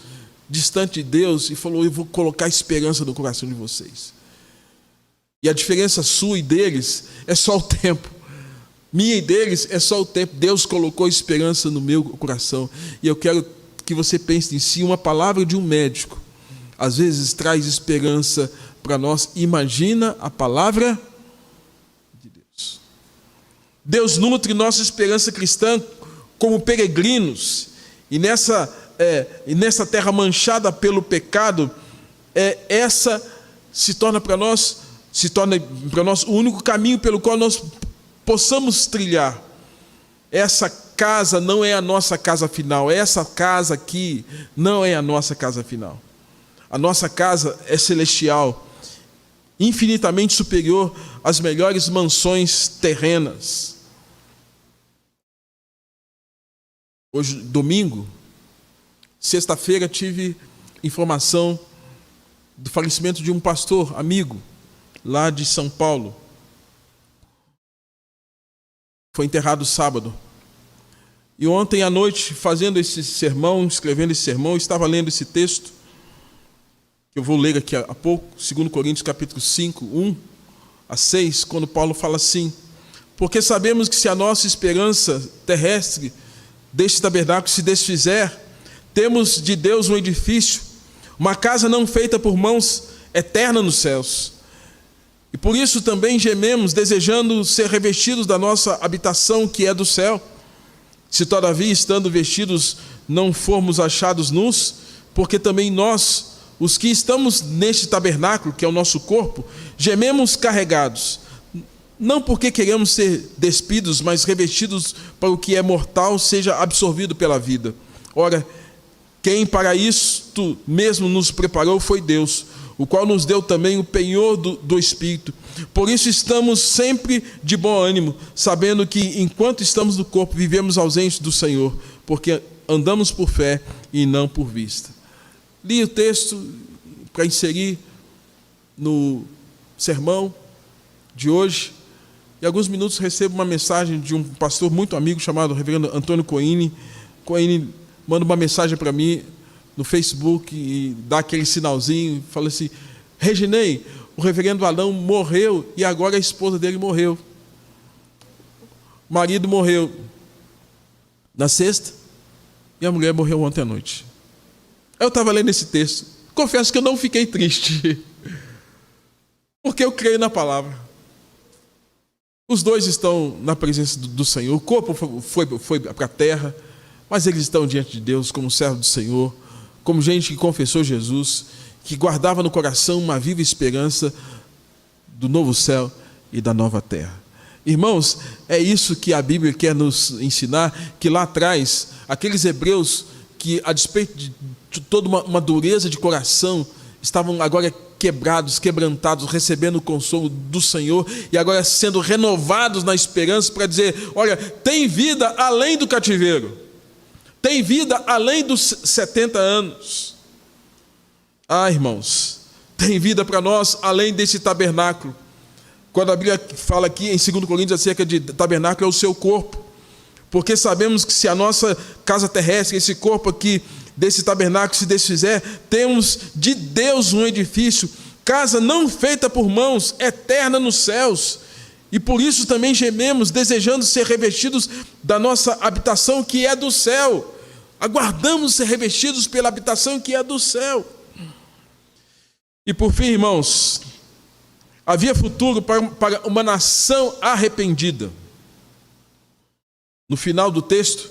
distante de Deus, e falou: eu vou colocar esperança no coração de vocês. E a diferença sua e deles é só o tempo. Minha e deles é só o tempo. Deus colocou esperança no meu coração. E eu quero que você pense em si. Uma palavra de um médico às vezes traz esperança para nós. Imagina a palavra de Deus. Deus nutre nossa esperança cristã como peregrinos. E nessa terra manchada pelo pecado, essa se torna para nós se torna para nós o único caminho pelo qual nós possamos trilhar. Essa casa não é a nossa casa final, essa casa aqui não é a nossa casa final. A nossa casa é celestial, infinitamente superior às melhores mansões terrenas. Hoje, domingo, sexta-feira, tive informação do falecimento de um pastor amigo lá de São Paulo. Foi enterrado sábado. E ontem à noite, fazendo esse sermão, escrevendo esse sermão, eu estava lendo esse texto, que eu vou ler aqui a pouco, 2 Coríntios capítulo 5, 1 a 6, quando Paulo fala assim: porque sabemos que se a nossa esperança terrestre deste tabernáculo se desfizer, temos de Deus um edifício, uma casa não feita por mãos, eterna nos céus. E por isso também gememos, desejando ser revestidos da nossa habitação que é do céu. Se todavia, estando vestidos, não formos achados nus, porque também nós, os que estamos neste tabernáculo, que é o nosso corpo, gememos carregados, não porque queremos ser despidos, mas revestidos para o que é mortal seja absorvido pela vida. Ora, quem para isto mesmo nos preparou foi Deus, o qual nos deu também o penhor do Espírito. Por isso estamos sempre de bom ânimo, sabendo que enquanto estamos no corpo, vivemos ausentes do Senhor, porque andamos por fé e não por vista. Li o texto para inserir no sermão de hoje, e alguns minutos recebo uma mensagem de um pastor muito amigo chamado reverendo Antônio Coini. Coini manda uma mensagem para mim no Facebook e dá aquele sinalzinho, fala assim: Reginei, o reverendo Alão morreu e agora a esposa dele morreu. O marido morreu na sexta e a mulher morreu ontem à noite. Eu estava lendo esse texto, confesso que eu não fiquei triste, porque eu creio na palavra. Os dois estão na presença do Senhor, o corpo foi para a terra, mas eles estão diante de Deus como servos do Senhor, como gente que confessou Jesus, que guardava no coração uma viva esperança do novo céu e da nova terra. Irmãos, é isso que a Bíblia quer nos ensinar, que lá atrás, aqueles hebreus que, a despeito de toda uma dureza de coração, estavam agora quebrados, quebrantados, recebendo o consolo do Senhor e agora sendo renovados na esperança para dizer: olha, tem vida além do cativeiro, tem vida além dos 70 anos. Ah, irmãos, tem vida para nós além desse tabernáculo. Quando a Bíblia fala aqui em 2 Coríntios acerca de tabernáculo, é o seu corpo, porque sabemos que se a nossa casa terrestre, esse corpo aqui desse tabernáculo se desfizer, temos de Deus um edifício, casa não feita por mãos, eterna nos céus. E por isso também gememos, desejando ser revestidos da nossa habitação que é do céu. Aguardamos ser revestidos pela habitação que é do céu. E por fim, irmãos, havia futuro para uma nação arrependida. No final do texto,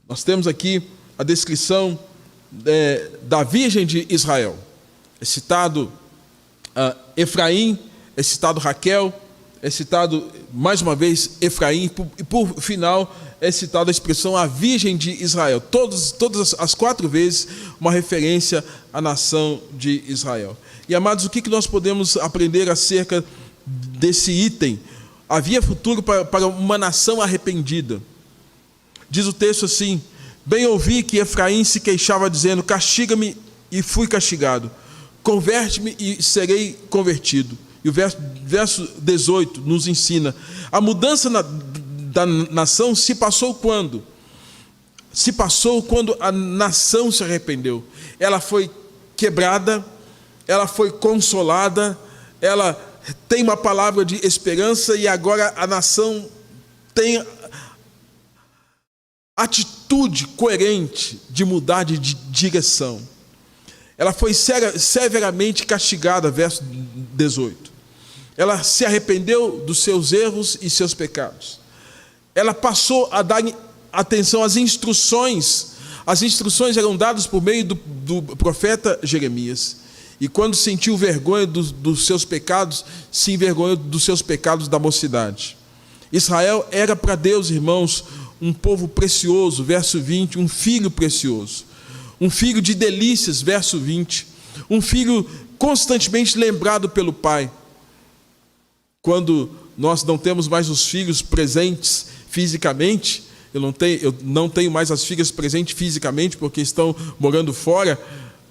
nós temos aqui a descrição da Virgem de Israel. É citado Efraim, é citado Raquel, é citado mais uma vez Efraim, e por final é citada a expressão a Virgem de Israel. Todas as 4 vezes uma referência à nação de Israel. E amados, o que nós podemos aprender acerca desse item? Havia futuro para uma nação arrependida. Diz o texto assim: bem ouvi que Efraim se queixava dizendo: castiga-me e fui castigado, converte-me e serei convertido. E o verso 18 nos ensina: a mudança da nação se passou quando? Se passou quando a nação se arrependeu. Ela foi quebrada, ela foi consolada, ela tem uma palavra de esperança e agora a nação tem atitude coerente de mudar de direção. Ela foi severamente castigada, verso 18. Ela se arrependeu dos seus erros e seus pecados. Ela passou a dar atenção às instruções. As instruções eram dadas por meio do profeta Jeremias. E quando sentiu vergonha dos seus pecados, se envergonhou dos seus pecados da mocidade. Israel era para Deus, irmãos, um povo precioso, verso 20, um filho precioso, um filho de delícias, verso 20, um filho constantemente lembrado pelo pai. Quando nós não temos mais os filhos presentes fisicamente, eu não tenho mais as filhas presentes fisicamente porque estão morando fora,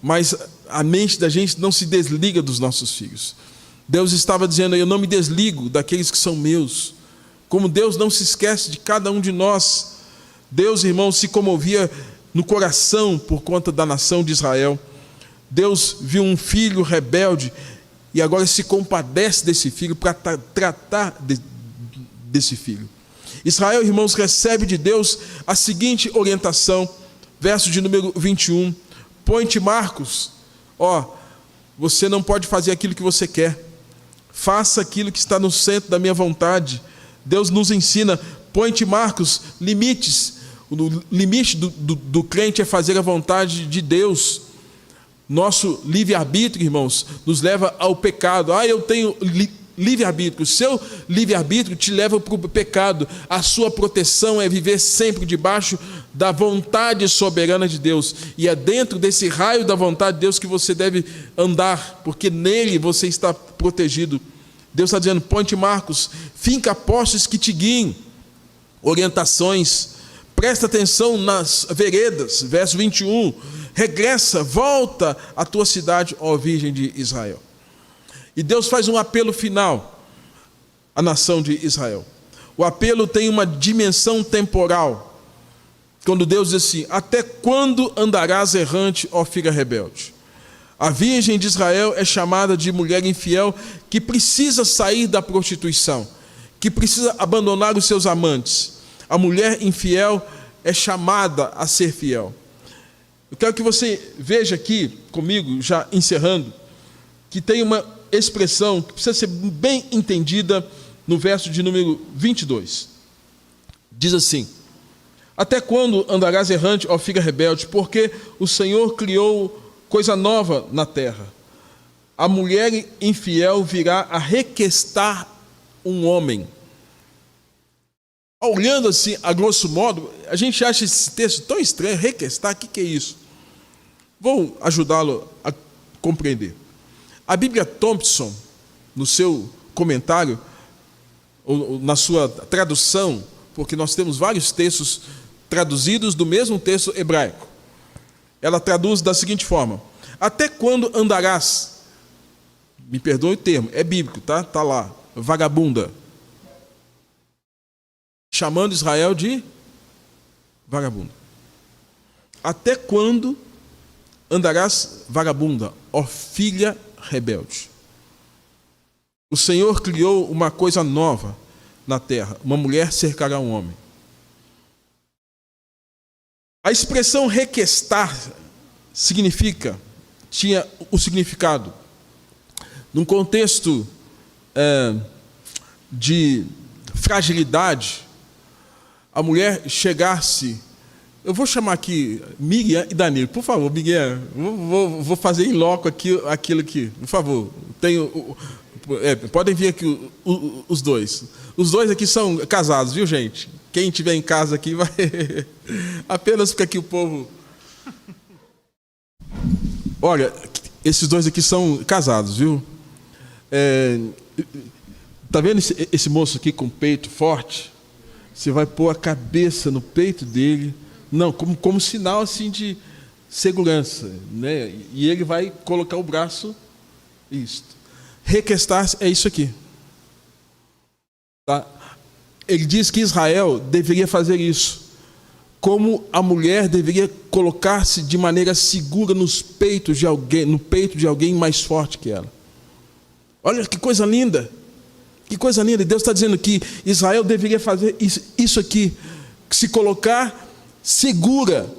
mas a mente da gente não se desliga dos nossos filhos. Deus estava dizendo: eu não me desligo daqueles que são meus. Como Deus não se esquece de cada um de nós. Deus, irmãos, se comovia no coração por conta da nação de Israel. Deus viu um filho rebelde e agora se compadece desse filho para tratar desse filho. Israel, irmãos, recebe de Deus a seguinte orientação, verso de número 21. Põe-te marcos, você não pode fazer aquilo que você quer. Faça aquilo que está no centro da minha vontade. Deus nos ensina, põe-te marcos, limites. O limite do crente é fazer a vontade de Deus. Nosso livre-arbítrio, irmãos, nos leva ao pecado. Eu tenho livre-arbítrio. O seu livre-arbítrio te leva para o pecado. A sua proteção é viver sempre debaixo da vontade soberana de Deus. E é dentro desse raio da vontade de Deus que você deve andar, porque nele você está protegido. Deus está dizendo: põe-te marcos, finca postes que te guiem, orientações, presta atenção nas veredas, verso 21, regressa, volta à tua cidade, ó Virgem de Israel. E Deus faz um apelo final à nação de Israel. O apelo tem uma dimensão temporal, quando Deus diz assim: até quando andarás errante, ó filha rebelde? A Virgem de Israel é chamada de mulher infiel que precisa sair da prostituição, que precisa abandonar os seus amantes. A mulher infiel é chamada a ser fiel. Eu quero que você veja aqui comigo, já encerrando, que tem uma expressão que precisa ser bem entendida no verso de número 22. Diz assim: até quando andarás errante, ó filha rebelde? Porque o Senhor criou coisa nova na terra. A mulher infiel virá a requestar um homem. Olhando assim, a grosso modo, a gente acha esse texto tão estranho. Requestar, o que é isso? Vou ajudá-lo a compreender. A Bíblia Thompson, no seu comentário, ou na sua tradução, porque nós temos vários textos traduzidos do mesmo texto hebraico, ela traduz da seguinte forma: até quando andarás? Me perdoe o termo, é bíblico, tá? Está lá, vagabunda. Chamando Israel de vagabunda. Até quando andarás vagabunda, ó filha rebelde? O Senhor criou uma coisa nova na terra: uma mulher cercará um homem. A expressão requestar tinha o significado, num contexto de fragilidade, a mulher chegar-se. Eu vou chamar aqui Miguel e Danilo, por favor. Miguel, vou fazer em loco aquilo aqui, por favor. Podem vir aqui os dois. Os dois aqui são casados, viu, gente? Quem estiver em casa aqui vai apenas porque aqui o povo. Olha, esses dois aqui são casados, viu? Tá vendo esse moço aqui com o peito forte? Você vai pôr a cabeça no peito dele, não, como sinal assim de segurança, né? E ele vai colocar o braço, isto. Requestar é isso aqui. Tá? Ele diz que Israel deveria fazer isso, como a mulher deveria colocar-se de maneira segura no peito de alguém mais forte que ela. Olha que coisa linda! Que coisa linda! Deus está dizendo que Israel deveria fazer isso aqui, se colocar segura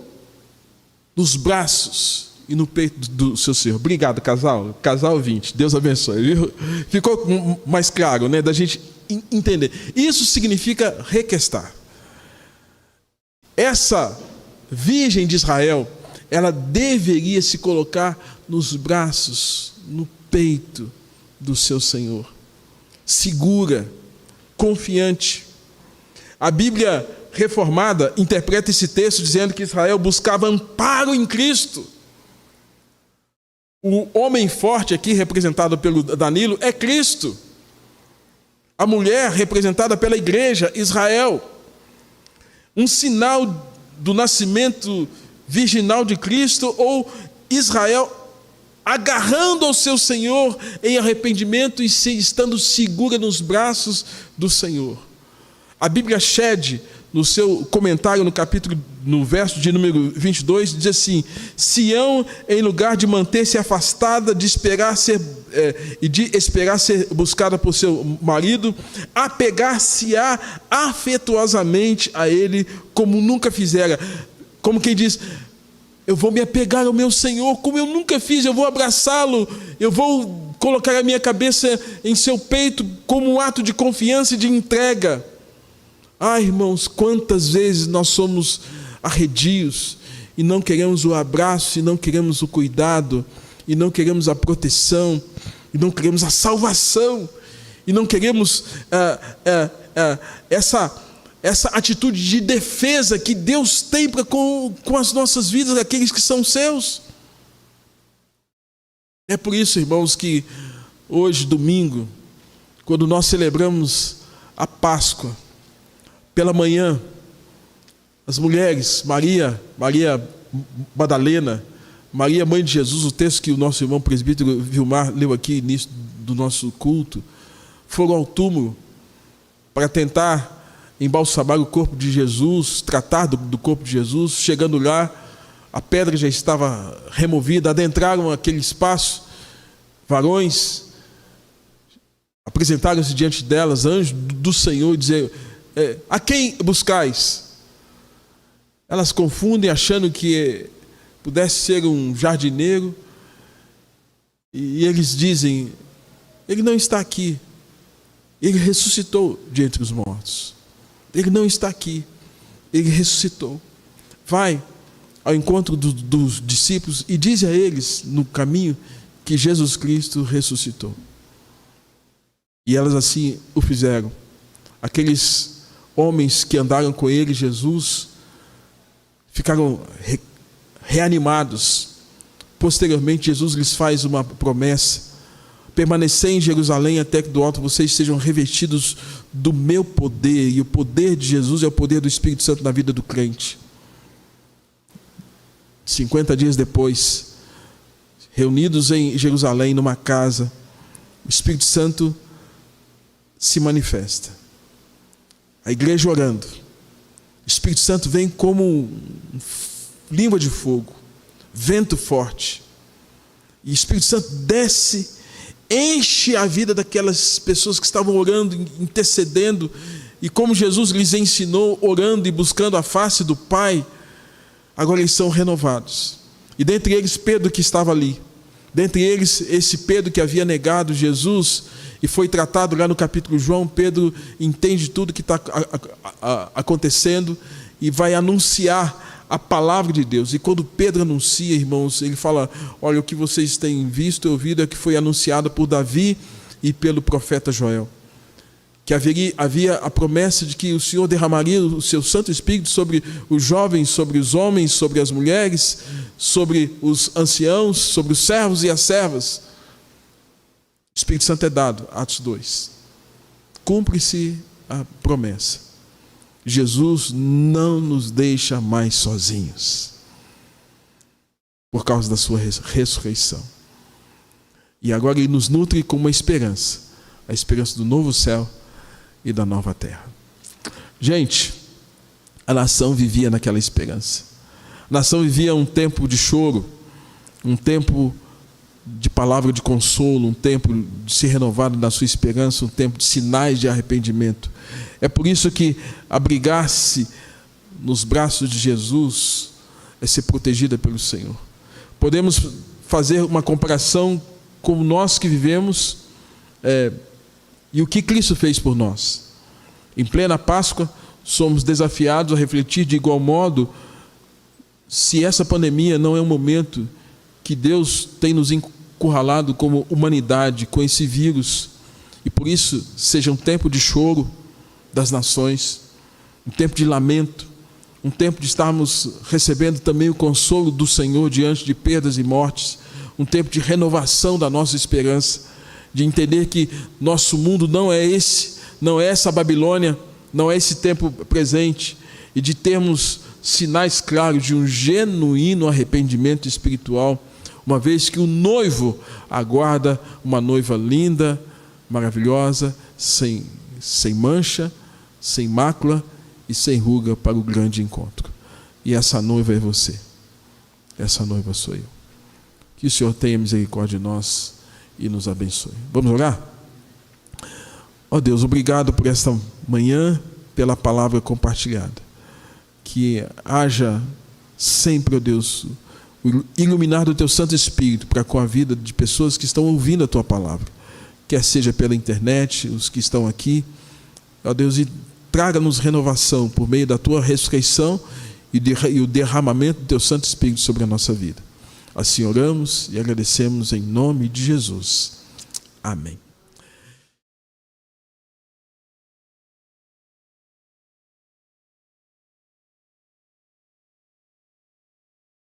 nos braços e no peito do seu Senhor. Obrigado, casal. Casal 20. Deus abençoe. Viu? Ficou mais claro, né, da gente entender. Isso significa requestar. Essa Virgem de Israel, ela deveria se colocar nos braços no peito do seu Senhor, segura, confiante. A Bíblia reformada interpreta esse texto dizendo que Israel buscava amparo em Cristo. O homem forte aqui, representado pelo Danilo, é Cristo. A mulher, representada pela igreja, Israel. Um sinal do nascimento virginal de Cristo, ou Israel agarrando ao seu Senhor em arrependimento e estando segura nos braços do Senhor. A Bíblia Shed, no seu comentário no verso de número 22, diz assim: Sião, em lugar de manter-se afastada, de esperar ser buscada por seu marido, apegar-se-á afetuosamente a ele, como nunca fizera. Como quem diz: eu vou me apegar ao meu Senhor, como eu nunca fiz, eu vou abraçá-lo, eu vou colocar a minha cabeça em seu peito, como um ato de confiança e de entrega. Ah, irmãos, quantas vezes nós somos arredios e não queremos o abraço, e não queremos o cuidado, e não queremos a proteção, e não queremos a salvação, e não queremos essa atitude de defesa que Deus tem com as nossas vidas, aqueles que são seus. É por isso, irmãos, que hoje, domingo, quando nós celebramos a Páscoa, pela manhã, as mulheres, Maria Madalena, Maria, mãe de Jesus, o texto que o nosso irmão presbítero Vilmar leu aqui no início do nosso culto, foram ao túmulo para tentar embalsamar o corpo de Jesus, tratar do corpo de Jesus. Chegando lá, a pedra já estava removida, adentraram aquele espaço, varões, apresentaram-se diante delas, anjos do Senhor, e dizer: a quem buscais? Elas confundem, achando que pudesse ser um jardineiro, e eles dizem: ele não está aqui, ele ressuscitou de entre os mortos. Ele não está aqui, ele ressuscitou. Vai ao encontro dos discípulos e diz a eles no caminho que Jesus Cristo ressuscitou. E elas assim o fizeram. Aqueles homens que andaram com ele, Jesus, ficaram reanimados. Posteriormente, Jesus lhes faz uma promessa: permanecer em Jerusalém até que do alto vocês sejam revestidos do meu poder. E o poder de Jesus é o poder do Espírito Santo na vida do crente. 50 dias depois, reunidos em Jerusalém, numa casa, o Espírito Santo se manifesta. A igreja orando, o Espírito Santo vem como língua de fogo, vento forte, e o Espírito Santo desce, enche a vida daquelas pessoas que estavam orando, intercedendo, e como Jesus lhes ensinou, orando e buscando a face do Pai, agora eles são renovados. E dentre eles Pedro, que estava ali, dentre eles esse Pedro que havia negado Jesus e foi tratado lá no capítulo João. Pedro entende tudo que está acontecendo e vai anunciar a palavra de Deus. E quando Pedro anuncia, irmãos, ele fala: olha, o que vocês têm visto e ouvido é que foi anunciado por Davi e pelo profeta Joel, que havia a promessa de que o Senhor derramaria o seu Santo Espírito sobre os jovens, sobre os homens, sobre as mulheres, sobre os anciãos, sobre os servos e as servas. O Espírito Santo é dado, Atos 2. Cumpre-se a promessa. Jesus não nos deixa mais sozinhos, por causa da sua ressurreição. E agora Ele nos nutre com uma esperança, a esperança do novo céu e da nova terra. Gente, a nação vivia naquela esperança. A nação vivia um tempo de choro, um tempo de palavra de consolo, um tempo de ser renovado na sua esperança, um tempo de sinais de arrependimento. É por isso que abrigar-se nos braços de Jesus é ser protegida pelo Senhor. Podemos fazer uma comparação com nós que vivemos e o que Cristo fez por nós. Em plena Páscoa, somos desafiados a refletir de igual modo se essa pandemia não é um momento que Deus tem nos encurralado como humanidade com esse vírus, e por isso seja um tempo de choro das nações, um tempo de lamento, um tempo de estarmos recebendo também o consolo do Senhor diante de perdas e mortes, um tempo de renovação da nossa esperança, de entender que nosso mundo não é esse, não é essa Babilônia, não é esse tempo presente, e de termos sinais claros de um genuíno arrependimento espiritual, uma vez que o noivo aguarda uma noiva linda, maravilhosa, sem mancha, sem mácula e sem ruga para o grande encontro. E essa noiva é você, essa noiva sou eu. Que o Senhor tenha misericórdia de nós e nos abençoe. Vamos orar? Ó Deus, obrigado por esta manhã, pela palavra compartilhada. Que haja sempre, ó Deus, o iluminar do Teu Santo Espírito para com a vida de pessoas que estão ouvindo a Tua palavra, quer seja pela internet, os que estão aqui, ó Deus, e traga-nos renovação por meio da Tua ressurreição e o derramamento do Teu Santo Espírito sobre a nossa vida. Assim oramos e agradecemos em nome de Jesus. Amém.